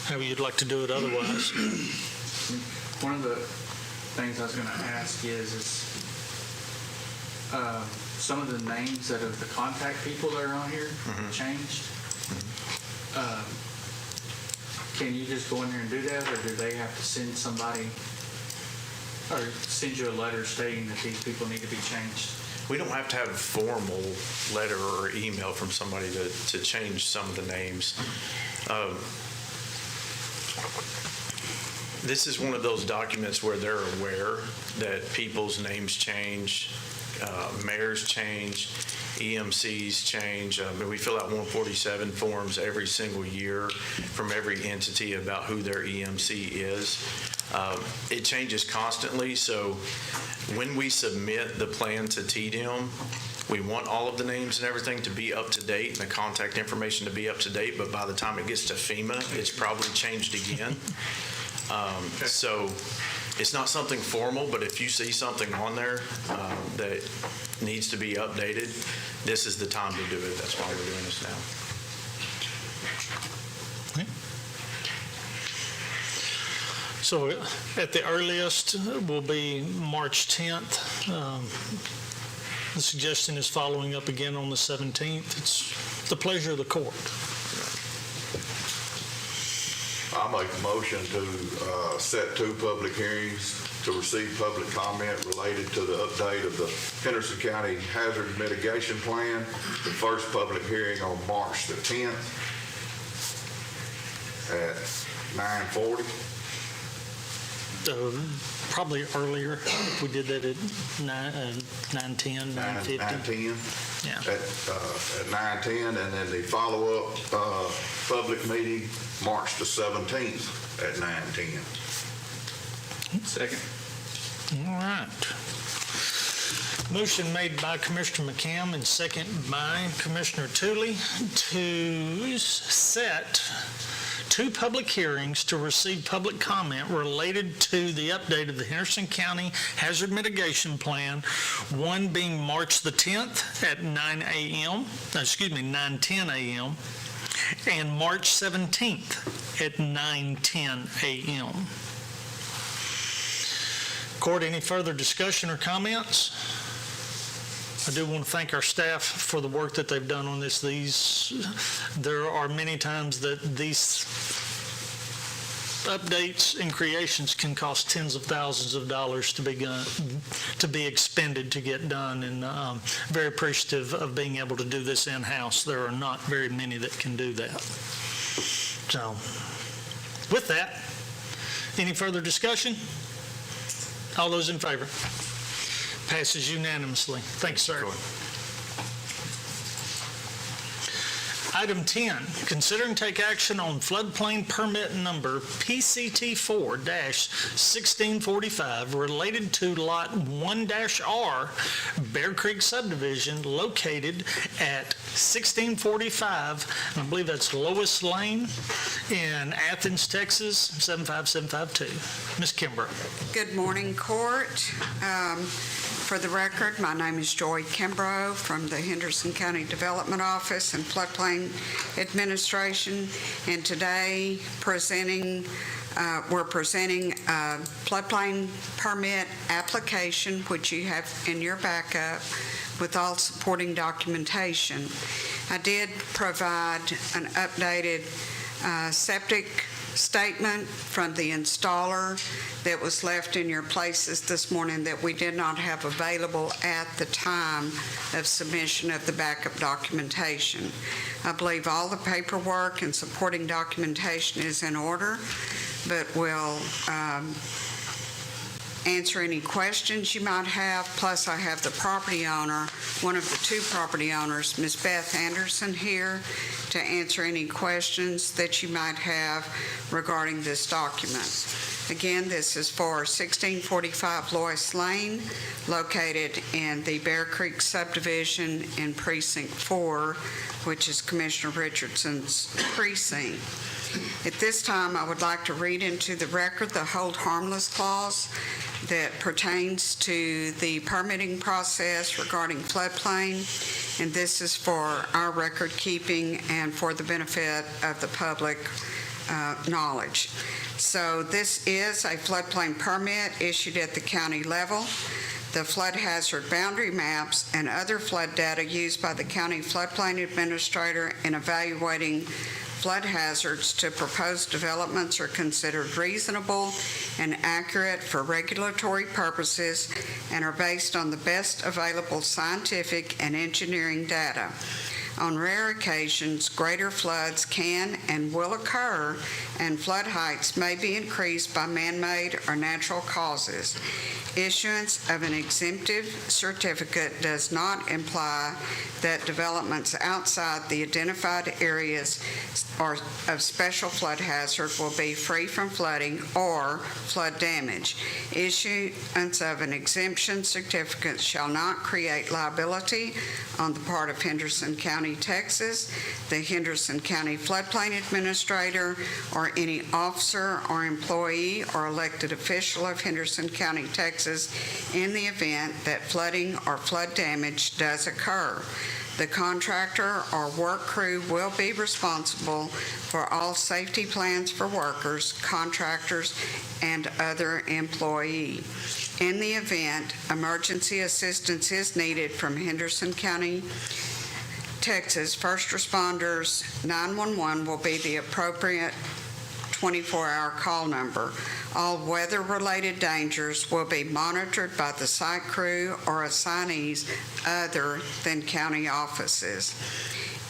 however you'd like to do it otherwise. One of the things I was going to ask is some of the names that of the contact people that are on here changed. Can you just go in there and do that, or do they have to send somebody, or send you a letter stating that these people need to be changed? We don't have to have a formal letter or email from somebody to change some of the names. This is one of those documents where they're aware that people's names change, mayors change, EMCs change. We fill out 147 forms every single year from every entity about who their EMC is. It changes constantly, so when we submit the plan to TDM, we want all of the names and everything to be up to date and the contact information to be up to date, but by the time it gets to FEMA, it's probably changed again. So it's not something formal, but if you see something on there that needs to be updated, this is the time to do it. That's why we're doing this now. So at the earliest will be March 10th. The suggestion is following up again on the 17th. It's the pleasure of the court. I make a motion to set 2 public hearings to receive public comment related to the update of the Henderson County Hazard Mitigation Plan. The first public hearing on March the 10th at 9:40. Probably earlier, if we did that at 9:10, 9:50. 9:10. Yeah. At 9:10, and then the follow-up public meeting, March the 17th at 9:10. Second. All right. Motion made by Commissioner McCam and second by Commissioner Tooley to set 2 public hearings to receive public comment related to the update of the Henderson County Hazard Mitigation Plan, one being March the 10th at 9:10 a.m., and March 17th at 9:10 a.m. Court, any further discussion or comments? I do want to thank our staff for the work that they've done on this. There are many times that these updates and creations can cost tens of thousands of dollars to be expended to get done, and very appreciative of being able to do this in-house. There are not very many that can do that. So, with that, any further discussion? All those in favor? Passes unanimously. Thanks, sir. Item 10, consider and take action on floodplain permit number PCT4-1645 related to Lot 1-R Bear Creek subdivision located at 1645, and I believe that's Lois Lane in Athens, Texas, 75752. Ms. Kimbrough. Good morning, Court. For the record, my name is Joy Kimbrough from the Henderson County Development Office and Floodplain Administration, and today we're presenting a floodplain permit application, which you have in your backup, with all supporting documentation. I did provide an updated septic statement from the installer that was left in your places this morning that we did not have available at the time of submission of the backup documentation. I believe all the paperwork and supporting documentation is in order, but we'll answer any questions you might have, plus I have the property owner, one of the two property owners, Ms. Beth Henderson, here to answer any questions that you might have regarding this document. Again, this is for 1645 Lois Lane, located in the Bear Creek subdivision in Precinct 4, which is Commissioner Richardson's precinct. At this time, I would like to read into the record the hold harmless clause that pertains to the permitting process regarding floodplain, and this is for our record keeping and for the benefit of the public knowledge. So this is a floodplain permit issued at the county level. The flood hazard boundary maps and other flood data used by the county floodplain administrator in evaluating flood hazards to proposed developments are considered reasonable and accurate for regulatory purposes and are based on the best available scientific and engineering data. On rare occasions, greater floods can and will occur, and flood heights may be increased by man-made or natural causes. Issuance of an exemptive certificate does not imply that developments outside the identified areas of special flood hazard will be free from flooding or flood damage. Issuance of an exemption certificate shall not create liability on the part of Henderson County, Texas, the Henderson County Floodplain Administrator, or any officer or employee or elected official of Henderson County, Texas, in the event that flooding or flood damage does occur. The contractor or work crew will be responsible for all safety plans for workers, contractors, and other employees. In the event emergency assistance is needed from Henderson County, Texas, first responders 911 will be the appropriate 24-hour call number. All weather-related dangers will be monitored by the site crew or assignees other than county offices.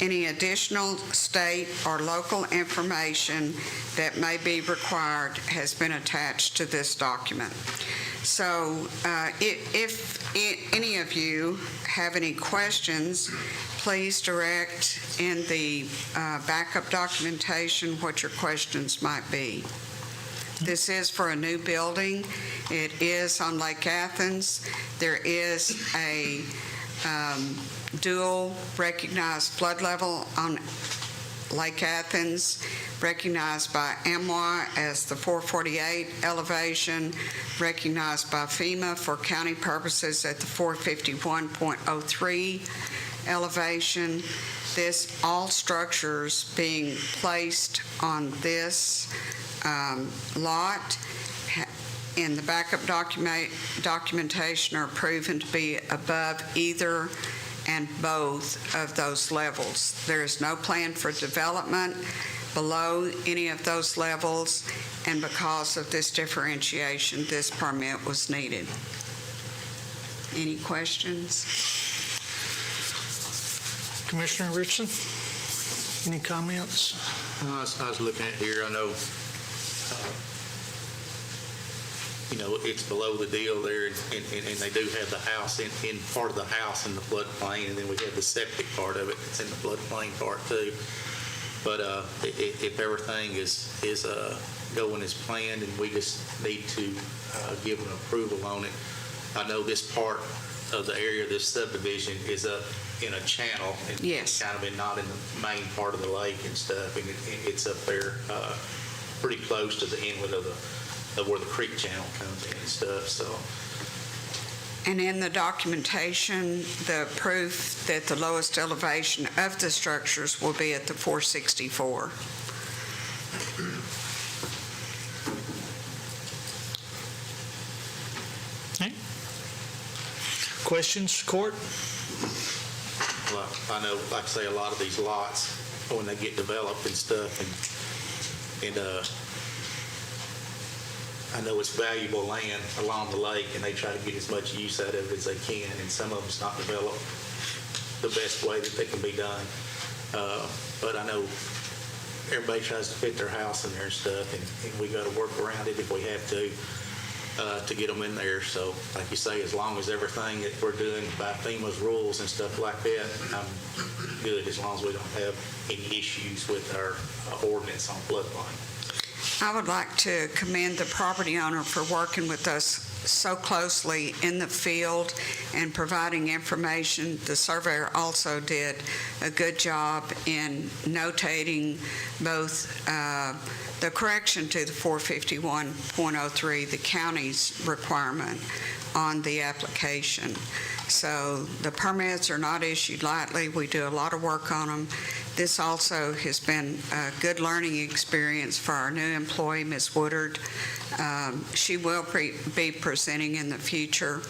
Any additional state or local information that may be required has been attached to this document. So if any of you have any questions, please direct in the backup documentation what your questions might be. This is for a new building. It is on Lake Athens. There is a dual recognized flood level on Lake Athens, recognized by AMWA as the 448 elevation, recognized by FEMA for county purposes at the 451.03 elevation. All structures being placed on this lot in the backup documentation are proven to be above either and both of those levels. There is no plan for development below any of those levels, and because of this differentiation, this permit was needed. Any questions? Commissioner Richardson, any comments? I was looking at here, I know, it's below the deal there, and they do have the house in part of the house in the floodplain, and then we have the septic part of it that's in the floodplain part too. But if everything is going as planned, and we just need to give an approval on it. I know this part of the area, this subdivision, is up in a channel, and yes, kind of not in the main part of the lake and stuff, and it's up there pretty close to the inlet of where the creek channel comes in and stuff. So. And in the documentation, the proof that the lowest elevation of the structures will be at the 464. Okay. Questions, court? Well, I know, like I say, a lot of these lots, when they get developed and stuff, and I know it's valuable land along the lake, and they try to get as much use out of it as they can, and some of it's not developed the best way that they can be done. But I know everybody tries to fit their house in there and stuff, and we got to work around it if we have to. to get them in there. So like you say, as long as everything that we're doing by FEMA's rules and stuff like that, I'm good as long as we don't have any issues with our ordinance on floodplain. I would like to commend the property owner for working with us so closely in the field and providing information. The surveyor also did a good job in notating both the correction to the 451.03, the county's requirement on the application. So the permits are not issued lightly. We do a lot of work on them. This also has been a good learning experience for our new employee, Ms. Woodard. She will be presenting in the future,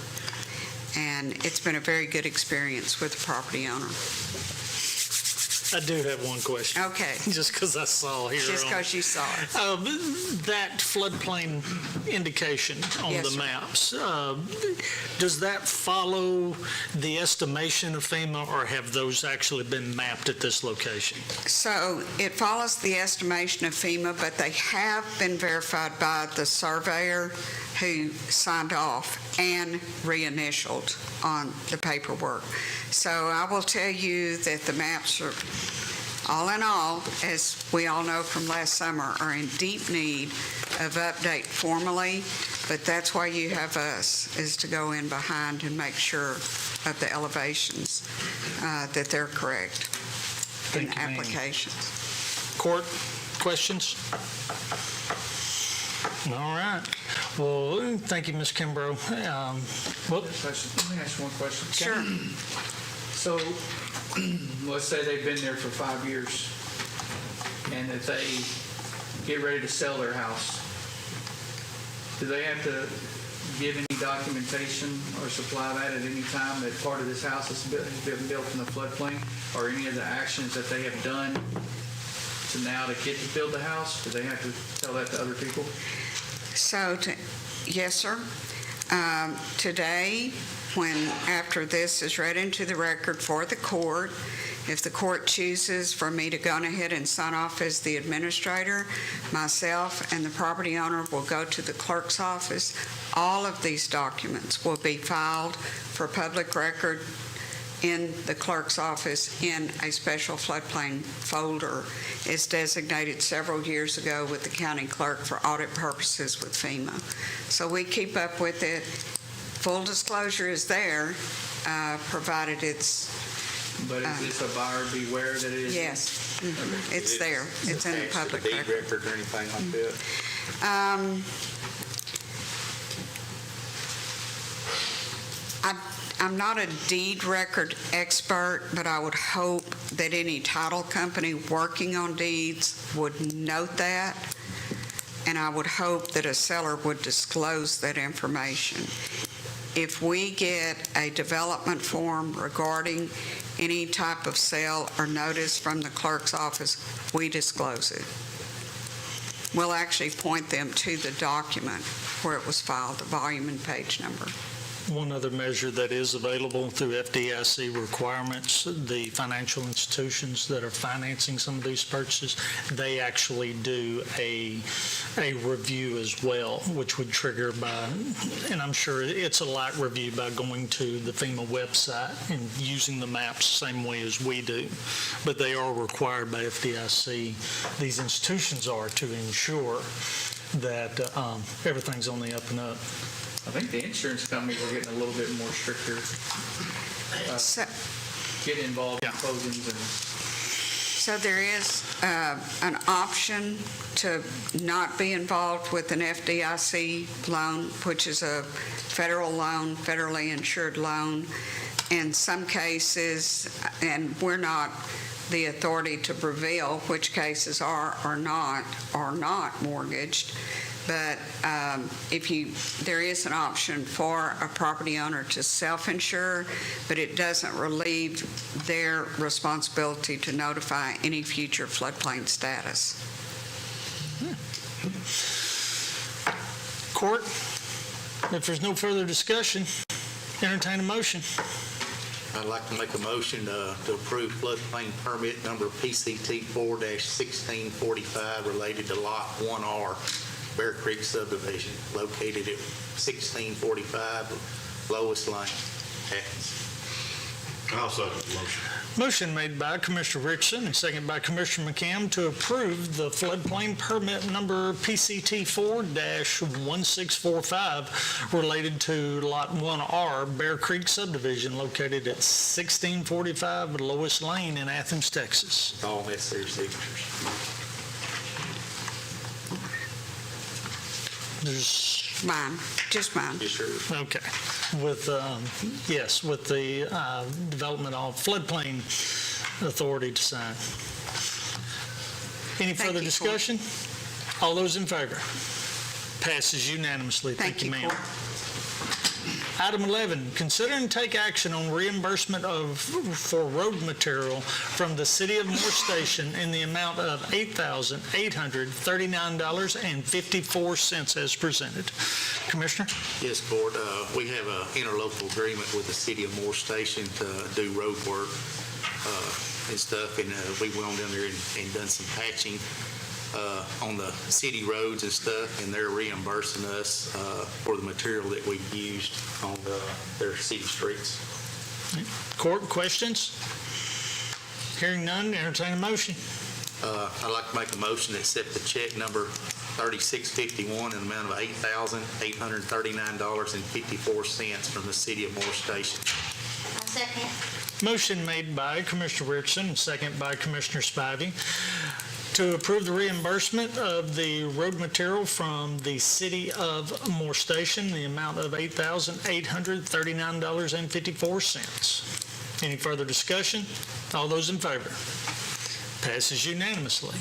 and it's been a very good experience with the property owner. I do have one question. Okay. Just because I saw here. Just because you saw it. That floodplain indication on Yes, the sir. maps, does that follow the estimation of FEMA, or have those actually been mapped at this location? So it follows the estimation of FEMA, but they have been verified by the surveyor who signed off and reinitialed on the paperwork. So I will tell you that the maps are, all in all, as we all know from last summer, are in deep need of update formally, but that's why you have us, is to go in behind and make sure of the elevations, that they're correct in Thank you, ma'am. applications. Court, questions? All right. Well, thank you, Ms. Kimbrough. Let me ask you one question. Sure. So, let's say they've been there for 5 years, and that they get ready to sell their house. Do they have to give any documentation or supply that at any time that part of this house has been built in the floodplain, or any of the actions that they have done to now to get to build the house? Do they have to tell that to other people? So, yes, sir. Today, after this is read into the record for the court, if the court chooses for me to go ahead and sign off as the administrator, myself and the property owner will go to the clerk's office. All of these documents will be filed for public record in the clerk's office in a special floodplain folder. It's designated several years ago with the county clerk for audit purposes with FEMA. So we keep up with it. Full disclosure is there, provided it's... But is this a buyer beware that it is? Yes. It's there. It's in the public deed record. record or anything like that? I'm not a deed record expert, but I would hope that any title company working on deeds would note that, and I would hope that a seller would disclose that information. If we get a development form regarding any type of sale or notice from the clerk's office, we disclose it. We'll actually point them to the document where it was filed, the volume and page number. One other measure that is available through FDIC requirements, the financial institutions that are financing some of these purchases, they actually do a review as well, which would trigger by, and I'm sure it's a light review by going to the FEMA website and using the maps the same way as we do. But they are required by FDIC, these institutions are, to ensure that everything's on the up and up. I think the insurance companies are getting a little bit more stricter, getting involved in closings and... So there is an option to not be involved with an FDIC loan, which is a federal loan, federally insured loan. In some cases, and we're not the authority to reveal which cases are or not mortgaged, but there is an option for a property owner to self-insure, but it doesn't relieve their responsibility to notify any future floodplain status. Court, if there's no further discussion, entertain a motion. I'd like to make a motion to approve floodplain permit number PCT 4-1645 related to Lot 1R Bear Creek subdivision located at 1645 Lois Lane, Athens. I'll second the motion. Motion made by Commissioner Richardson and second by Commissioner McCam to approve the floodplain permit number PCT 4-1645 related to Lot 1R, Bear Creek subdivision located at 1645 Lois Lane in Athens, Texas. All necessary signatures. There's Mine, just mine. Yes, sir. Okay. With, yes, with the development of floodplain authority to sign. Any Thank further you, discussion? All those in favor? Passes unanimously. Thank you, ma'am. Court. Item 11, consider and take action on reimbursement for road material from the City of Moore Station in the amount of $8,839.54 as presented. Commissioner? Yes, Board. We have an interlocal agreement with the City of Moore Station to do road work and stuff, and we went on down there and done some patching on the city roads and stuff, and they're reimbursing us for the material that we've used on their city streets. Court, questions? Hearing none, entertain a motion. I'd like to make a motion to accept the check number 3651 in the amount of $8,839.54 from the City of Moore Station. I'll second. Motion made by Commissioner Richardson and second by Commissioner Spivey to approve the reimbursement of the road material from the City of Moore Station, the amount of $8,839.54. Any further discussion? All those in favor? Passes unanimously.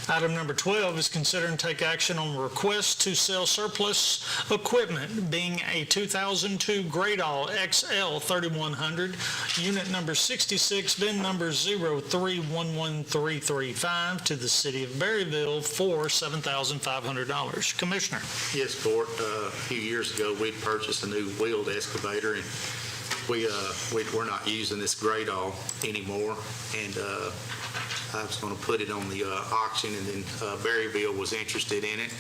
Item number 12 is consider and take action on request to sell surplus equipment, being a 2002 Gradall XL 3100, unit number 66, VIN number 0311335, to the City of Berryville for $7,500. Commissioner? Yes, Court. A few years ago, we purchased a new wheeled excavator, and we're not using this Gradall anymore, and I was going to put it on the auction, and then Berryville was interested in it,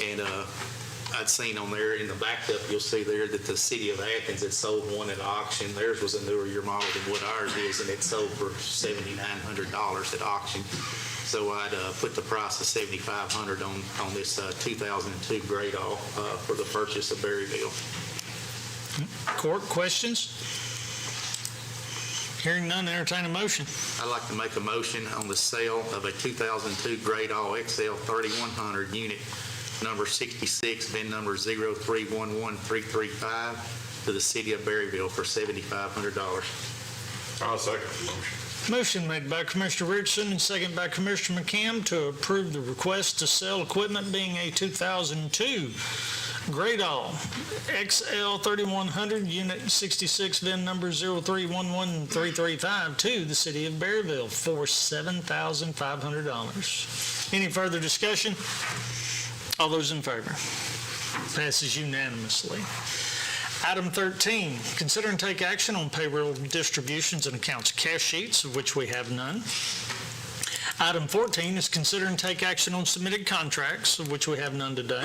and I'd seen on there in the backup, you'll see there that the City of Athens had sold one at auction. Theirs was a newer year model than what ours is, and it sold for $7,900 at auction. So I'd put the price of $7,500 on this 2002 Gradall for the purchase of Berryville. Court, questions? Hearing none, entertain a motion. I'd like to make a motion on the sale of a 2002 Gradall XL 3100 unit number 66, VIN number 0311335, to the City of Berryville for $7,500. I'll second the motion. Motion made by Commissioner Richardson and second by Commissioner McCam to approve the request to sell equipment, being a 2002 Gradall XL 3100, Unit 66, VIN number 0311335, to the City of Berryville for $7,500. Any further discussion? All those in favor? Passes unanimously. Item 13, consider and take action on payroll distributions and accounts cash sheets, of which we have none. Item 14 is consider and take action on submitted contracts, of which we have none today.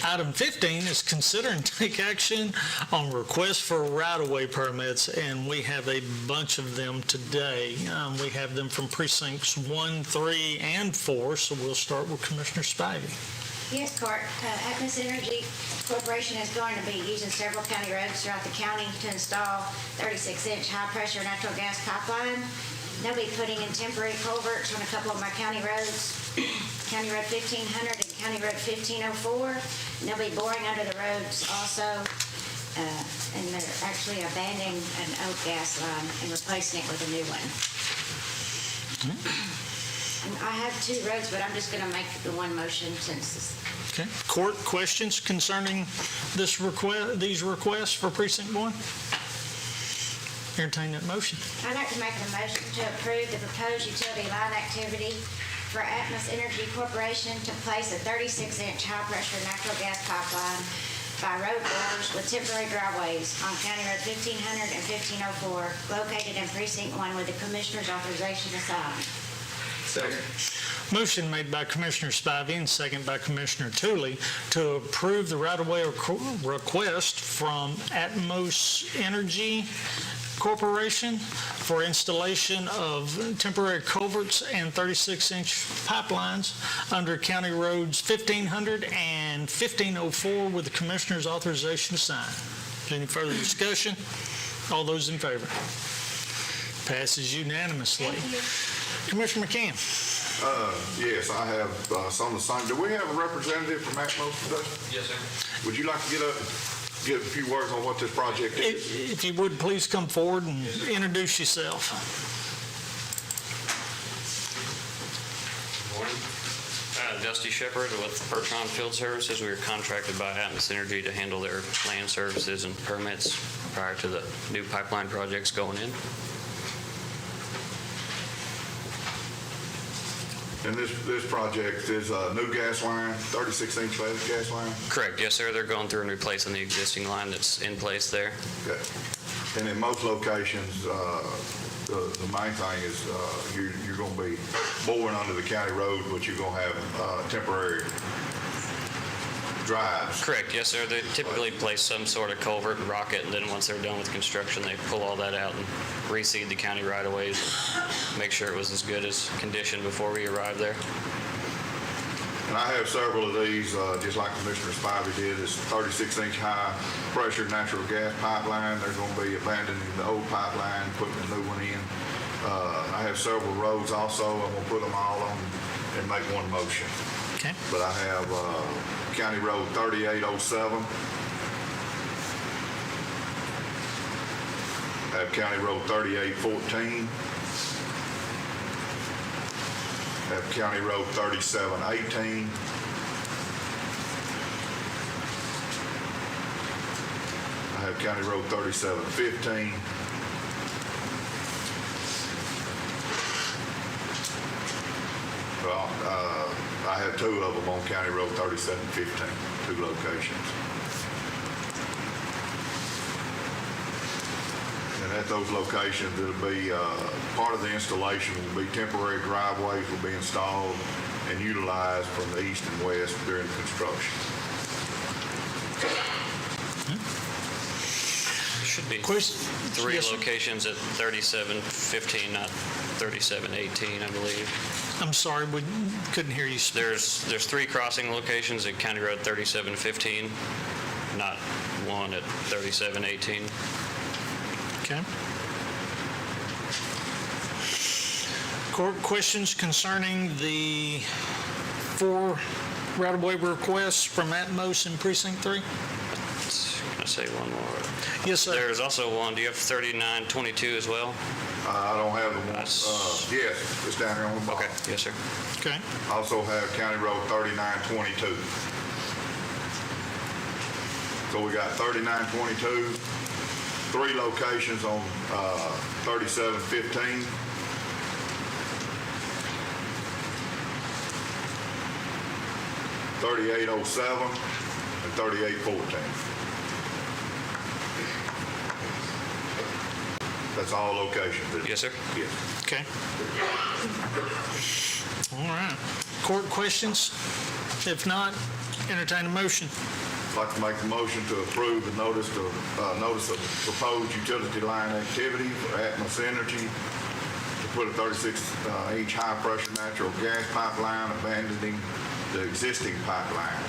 Item 15 is consider and take action on requests for right-of-way permits, and we have a bunch of them today. We have them from precincts 1, 3, and 4, so we'll start with Commissioner Spivey. Yes, Court. Atmos Energy Corporation is going to be using several county roads throughout the county to install 36-inch high-pressure natural gas pipeline. They'll be putting in temporary culverts on a couple of my county roads, County Road 1500 and County Road 1504. And they'll be boring under the roads also, and they're actually abandoning an old gas line and replacing it with a new one. And I have two roads, but I'm just going to make the one motion since this. Okay. Court, questions concerning these requests for Precinct 1? Entertain that motion. I'd like to make a motion to approve the proposed utility line activity for Atmos Energy Corporation to place a 36-inch high-pressure natural gas pipeline by road bores with temporary driveways on County Road 1500 and 1504, located in Precinct 1 with the Commissioner's authorization to sign. Second. Motion made by Commissioner Spivey and second by Commissioner Tooley to approve the right-of-way request from Atmos Energy Corporation for installation of temporary culverts and 36-inch pipelines under County Roads 1500 and 1504 with the Commissioner's authorization to sign. Any further discussion? All those in favor? Passes unanimously. Commissioner McCann. Yes, I have some of the same. Do we have a representative from Atmos today? Yes, sir. Would you like to get up and give a few words on what this project is? If you would, please come forward and introduce yourself. Morning. Dusty Shepherd with Bertrand Field Services. We were contracted by Atmos Energy to handle their land services and permits prior to the new pipeline projects going in. And this project is a new gas line, 36-inch gas line? Correct. Yes, sir. They're going through and replacing the existing line that's in place there. Okay. And in most locations, the main thing is you're going to be boring under the county road, but you're going to have temporary drives. Correct. Yes, sir. They typically place some sort of culvert and rock it, and then once they're done with construction, they pull all that out and reseed the county right-of-ways, make sure it was as good as condition before we arrived there. And I have several of these, just like Commissioner Spivey did. It's 36-inch high-pressure natural gas pipeline. They're going to be abandoning the old pipeline, putting a new one in. I have several roads also. I'm going to put them all on and make one motion. Okay. But I have County Road 3807. I have County Road 3814. I have County Road 3718. I have County Road 3715. Well, I have two of them on County Road 3715, two locations. And at those locations, it'll be, part of the installation will be temporary driveways will be installed and utilized from the east and west during construction. There should be three Yes, sir. locations at 3715, not 3718, I believe. I'm sorry, we couldn't hear you. There's three crossing locations at County Road 3715, not one at 3718. Okay. Court questions concerning the 4 right-of-way requests from Atmos in Precinct 3? Can I say one more? Yes, sir. There's also one, do you have 3922 as well? I don't have the one. Yes, it's down here on the bottom. Okay, yes, sir. Okay. Also have County Road 3922. So we got 3922, 3 locations on 3715. .3807 and 3814. That's all locations. isn't it? Yes, sir. Yes. Okay. All right. Court questions? If not, entertain a motion. I'd like to make a motion to approve the notice of proposed utility line activity for Atmos Energy to put a 36-inch high-pressure natural gas pipeline abandoning the existing pipeline.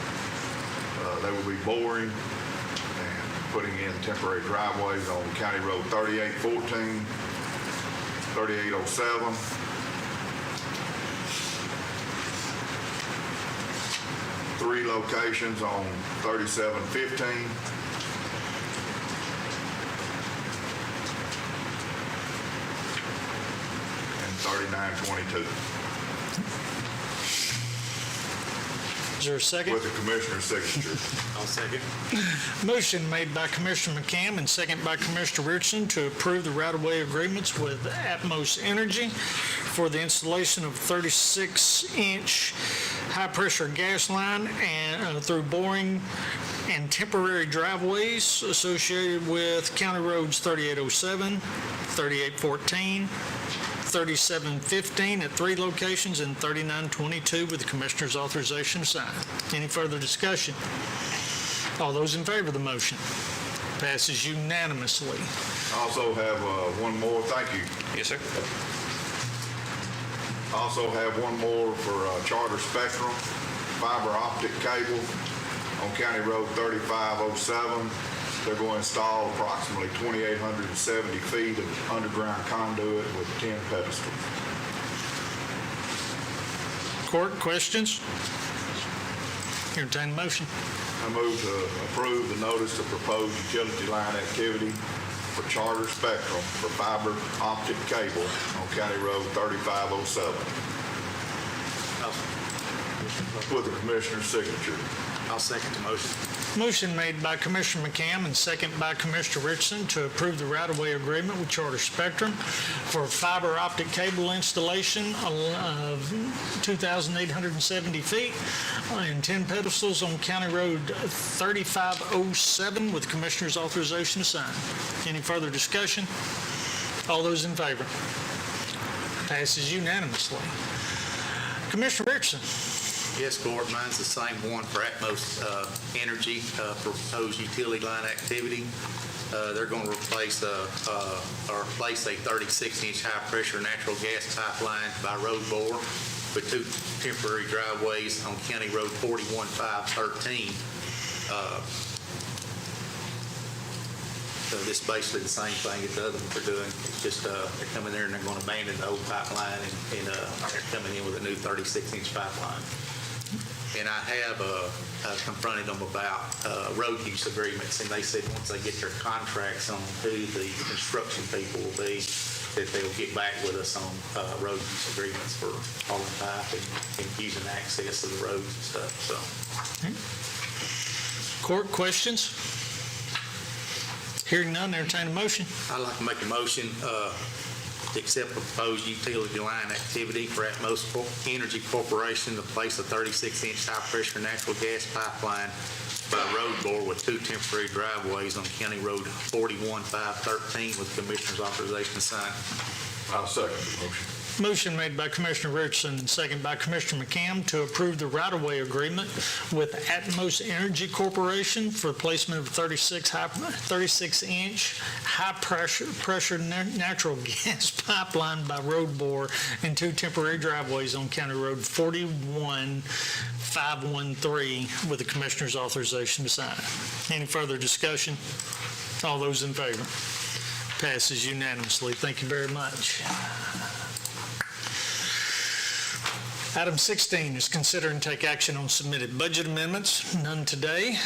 They will be boring and putting in temporary driveways on County Road 3814, 3807, three locations on 3715, and 3922. Is there a second? With the commissioner's signature. I'll second. Motion made by Commissioner McCam and second by Commissioner Richardson to approve the right-of-way agreements with Atmos Energy for the installation of 36-inch high-pressure gas line and through boring and temporary driveways associated with County Roads 3807, 3814, 3715 at 3 locations and 3922 with the Commissioner's authorization to sign. Any further discussion? All those in favor of the motion? Passes unanimously. Also have one more, thank you. Yes, sir. Also have one more for Charter Spectrum, fiber optic cable on County Road 3507. They're going to install approximately 2,870 feet of underground conduit with 10 pedestals. Court, questions? Entertain a motion. I move to approve the notice of proposed utility line activity for Charter Spectrum for fiber optic cable on County Road 3507 with the Commissioner's signature. I'll second the motion. Motion made by Commissioner McCam and second by Commissioner Richardson to approve the right-of-way agreement with Charter Spectrum for fiber optic cable installation of 2,870 feet and 10 pedestals on County Road 3507 with Commissioner's authorization to sign. Any further discussion? All those in favor? Passes unanimously. Commissioner Richardson. Yes, Court, mine's the same one for Atmos Energy, proposed utility line activity. They're going to replace a 36-inch high-pressure natural gas pipeline by road bore with 2 temporary driveways on County Road 41513. So this is basically the same thing as the other ones they're doing. It's just they're coming there and they're going to abandon the old pipeline and they're coming in with a new 36-inch pipeline. And I have confronted them about road use agreements, and they said once they get their contracts on who the construction people will be, that they'll get back with us on road use agreements for hauling pipe and using access to the roads and stuff. So, Court, questions? Hearing none, entertain a motion. I'd like to make a motion to accept the proposed utility line activity for Atmos Energy Corporation to place a 36-inch high-pressure natural gas pipeline by road bore with 2 temporary driveways on County Road 41513 with Commissioner's authorization to sign. I'll second the motion. Motion made by Commissioner Richardson and second by Commissioner McCam to approve the right-of-way agreement with Atmos Energy Corporation for placement of 36-inch high-pressure natural gas pipeline by road bore and 2 temporary driveways on County Road 41513 with the Commissioner's authorization to sign. Any further discussion? All those in favor? Passes unanimously. Thank you very much. Item 16 is consider and take action on submitted budget amendments. None today.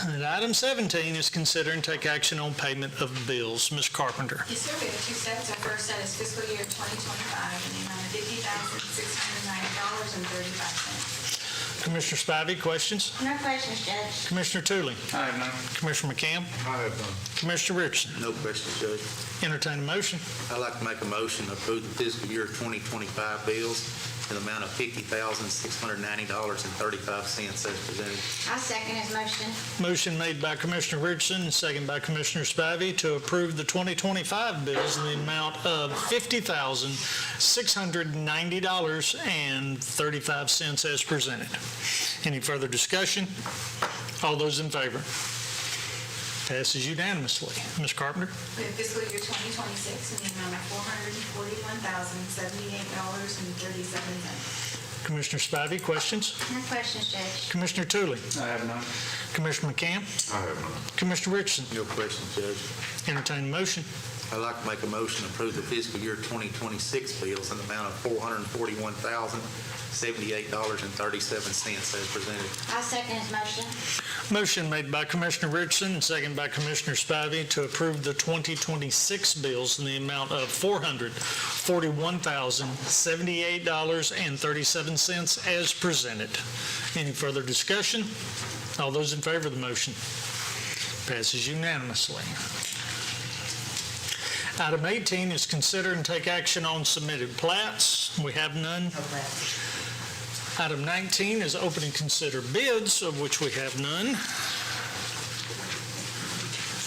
And item 17 is consider and take action on payment of bills. Ms. Carpenter. Yes, sir. We have 2 sets. Our first set is fiscal year 2025 in the amount of $50,690.35. Commissioner Spivey, questions? No questions, Judge. Commissioner Tooley? I have none. Commissioner McCam? I have none. Commissioner Richardson? No questions, Judge. Entertain a motion. I'd like to make a motion to approve the fiscal year 2025 bills in the amount of $50,690.35 as presented. I'll second his motion. Motion made by Commissioner Richardson and second by Commissioner Spivey to approve the 2025 bills in the amount of $50,690.35 as presented. Any further discussion? All those in favor? Passes unanimously. Ms. Carpenter? We have fiscal year 2026 in the amount of $441,078.37. Commissioner Spivey, questions? No questions, Judge. Commissioner Tooley? I have none. Commissioner McCam? I have none. Commissioner Richardson? No questions, Judge. Entertain a motion. I'd like to make a motion to approve the fiscal year 2026 bills in the amount of $441,078.37 as presented. I'll second his motion. Motion made by Commissioner Richardson and second by Commissioner Spivey to approve the 2026 bills in the amount of $441,078.37 as presented. Any further discussion? All those in favor of the motion? Passes unanimously. Item 18 is consider and take action on submitted plats. We have none. No plats. Item 19 is open and consider bids, of which we have none.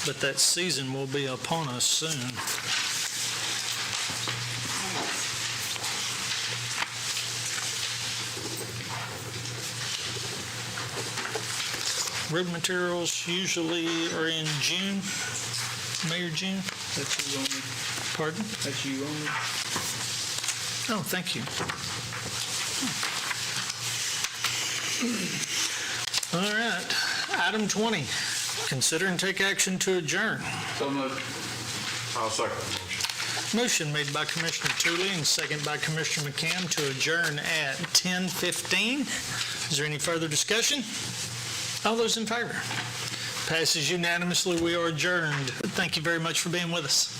But that season will be upon us soon. Road materials usually are in June, May or June. That's you only. Pardon? That's you only. Oh, thank you. All right, item 20, consider and take action to adjourn. So moved. I'll second the motion. Motion made by Commissioner Tooley and second by Commissioner McCam to adjourn at 10:15. Is there any further discussion? All those in favor? Passes unanimously. We are adjourned. Thank you very much for being with us.